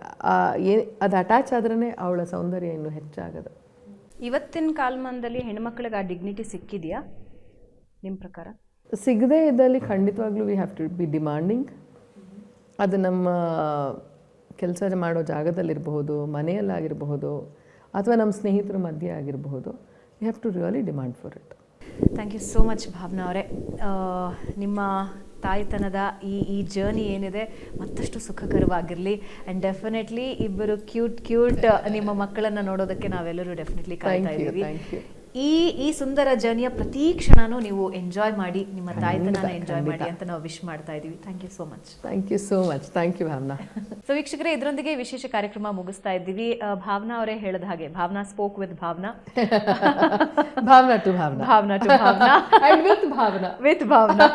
ಅದು ಅಟ್ಯಾಚ್ ಆದ್ರೇ ಅವಳ ಸೌಂದರ್ಯ ಇನ್ನೂ ಹೆಚ್ಚಾಗದು. ಇವತ್ತಿನ ಕಾಲಮಾನದಲ್ಲಿ ಹೆಣ್ಮಕ್ಳಿಗೆ ಆ ಡಿಗ್ನಿಟಿ ಸಿಕ್ಕಿದೆಯಾ ನಿಮ್ಮ ಪ್ರಕಾರ? ಸಿಗದೇ ಇದ್ದಲ್ಲಿ ಖಂಡಿತವಾಗ್ಲೂ we have to be demanding. ಅದು ನಮ್ಮ ಕೆಲಸ ಮಾಡೋ ಜಾಗದಲ್ಲಿರಬಹುದು, ಮನೆಯಲ್ಲಾಗಿರಬಹುದು, ಅಥವಾ ನಮ್ಮ ಸ್ನೇಹಿತರ ಮಧ್ಯೆ ಆಗಿರಬಹುದು. We have to really demand for it. Thank you so much Bhavana ಅವರೇ. ನಿಮ್ಮ ತಾಯ್ತನದ ಈ ಜರ್ನಿ ಏನಿದೆ ಮತ್ತಷ್ಟು ಸುಖಕರವಾಗಿರಲಿ. ಆ್ಯಂಡ್ ಡೆಫಿನೆಟ್ಲಿ ಇಬ್ಬರು ಕ್ಯೂಟ್ ನಿಮ್ಮ ಮಕ್ಕಳನ್ನು ನೋಡೋದಕ್ಕೆ ನಾವೆಲ್ಲರೂ ಡೆಫಿನೆಟ್ಲಿ ಕಾಯ್ತಾ ಇದ್ದೀವಿ. ಈ ಸುಂದರ ಜರ್ನಿಯ ಪ್ರತಿ ಕ್ಷಣನೂ ನೀವು ಎಂಜಾಯ್ ಮಾಡಿ, ನಿಮ್ಮ ತಾಯ್ತನ ಎಂಜಾಯ್ ಮಾಡಿ ಅಂತ ನಾವು ವಿಶ್ ಮಾಡ್ತಾ ಇದ್ದೀವಿ. Thank you so much. Thank you so much. Thank you Bhavana. So ವೀಕ್ಷಕರೇ, ಇದರೊಂದಿಗೆ ವಿಶೇಷ ಕಾರ್ಯಕ್ರಮ ಮುಗಿಸ್ತಾ ಇದ್ದೀವಿ. ಭಾವನಾ ಅವರೇ ಹೇಳಿದ ಹಾಗೆ, Bhavana spoke with Bhavana, Bhavana to Bhavana, Bhavana to Bhavana, and with Bhavana, with Bhavana.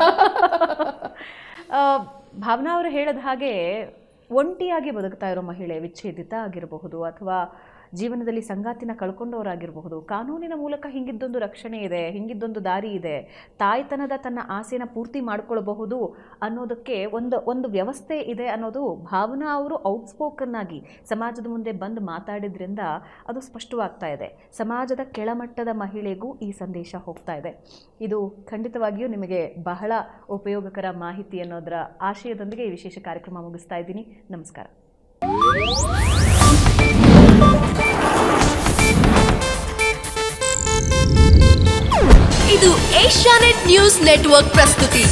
Bhavana ಅವರು ಹೇಳಿದ ಹಾಗೆ ಒಂಟಿಯಾಗಿ ಬದುಕ್ತಾ ಇರೋ ಮಹಿಳೆ, ವಿಚ್ಛೇದಿತ ಆಗಿರಬಹುದು ಅಥವಾ ಜೀವನದಲ್ಲಿ ಸಂಗಾತಿನ ಕಳ್ಕೊಂಡವರಾಗಿರಬಹುದು, ಕಾನೂನಿನ ಮೂಲಕ ಹಿಂಗಿದ್ದೊಂದು ರಕ್ಷಣೆ ಇದೆ, ಹಿಂಗಿದ್ದೊಂದು ದಾರಿ ಇದೆ, ತಾಯ್ತನದ ತನ್ನ ಆಸೆನ ಪೂರ್ತಿ ಮಾಡ್ಕೊಳ್ಬಹುದು ಅನ್ನೋದಕ್ಕೆ ಒಂದು ವ್ಯವಸ್ಥೆ ಇದೆ ಅನ್ನೋದು ಭಾವನಾ ಅವರು ಔಟ್ಸ್ಪೋಕನ್ ಆಗಿ ಸಮಾಜದ ಮುಂದೆ ಬಂದು ಮಾತಾಡಿದ್ರಿಂದ ಅದು ಸ್ಪಷ್ಟವಾಗ್ತಾ ಇದೆ. ಸಮಾಜದ ಕೆಳಮಟ್ಟದ ಮಹಿಳೆಗೂ ಈ ಸಂದೇಶ ಹೋಗ್ತಾ ಇದೆ. ಇದು ಖಂಡಿತವಾಗಿಯೂ ನಿಮಗೆ ಬಹಳ ಉಪಯೋಗಕರ ಮಾಹಿತಿ ಅನ್ನೋದರ ಆಶಯದೊಂದಿಗೆ ಈ ವಿಶೇಷ ಕಾರ್ಯಕ್ರಮ ಮುಗಿಸ್ತಾ ಇದ್ದೀನಿ. ನಮಸ್ಕಾರ. ಇದು ಏಷ್ಯಾನೆಟ್ ನ್ಯೂಸ್ ನೆಟ್ವರ್ಕ್ ಪ್ರಸ್ತುತಿ.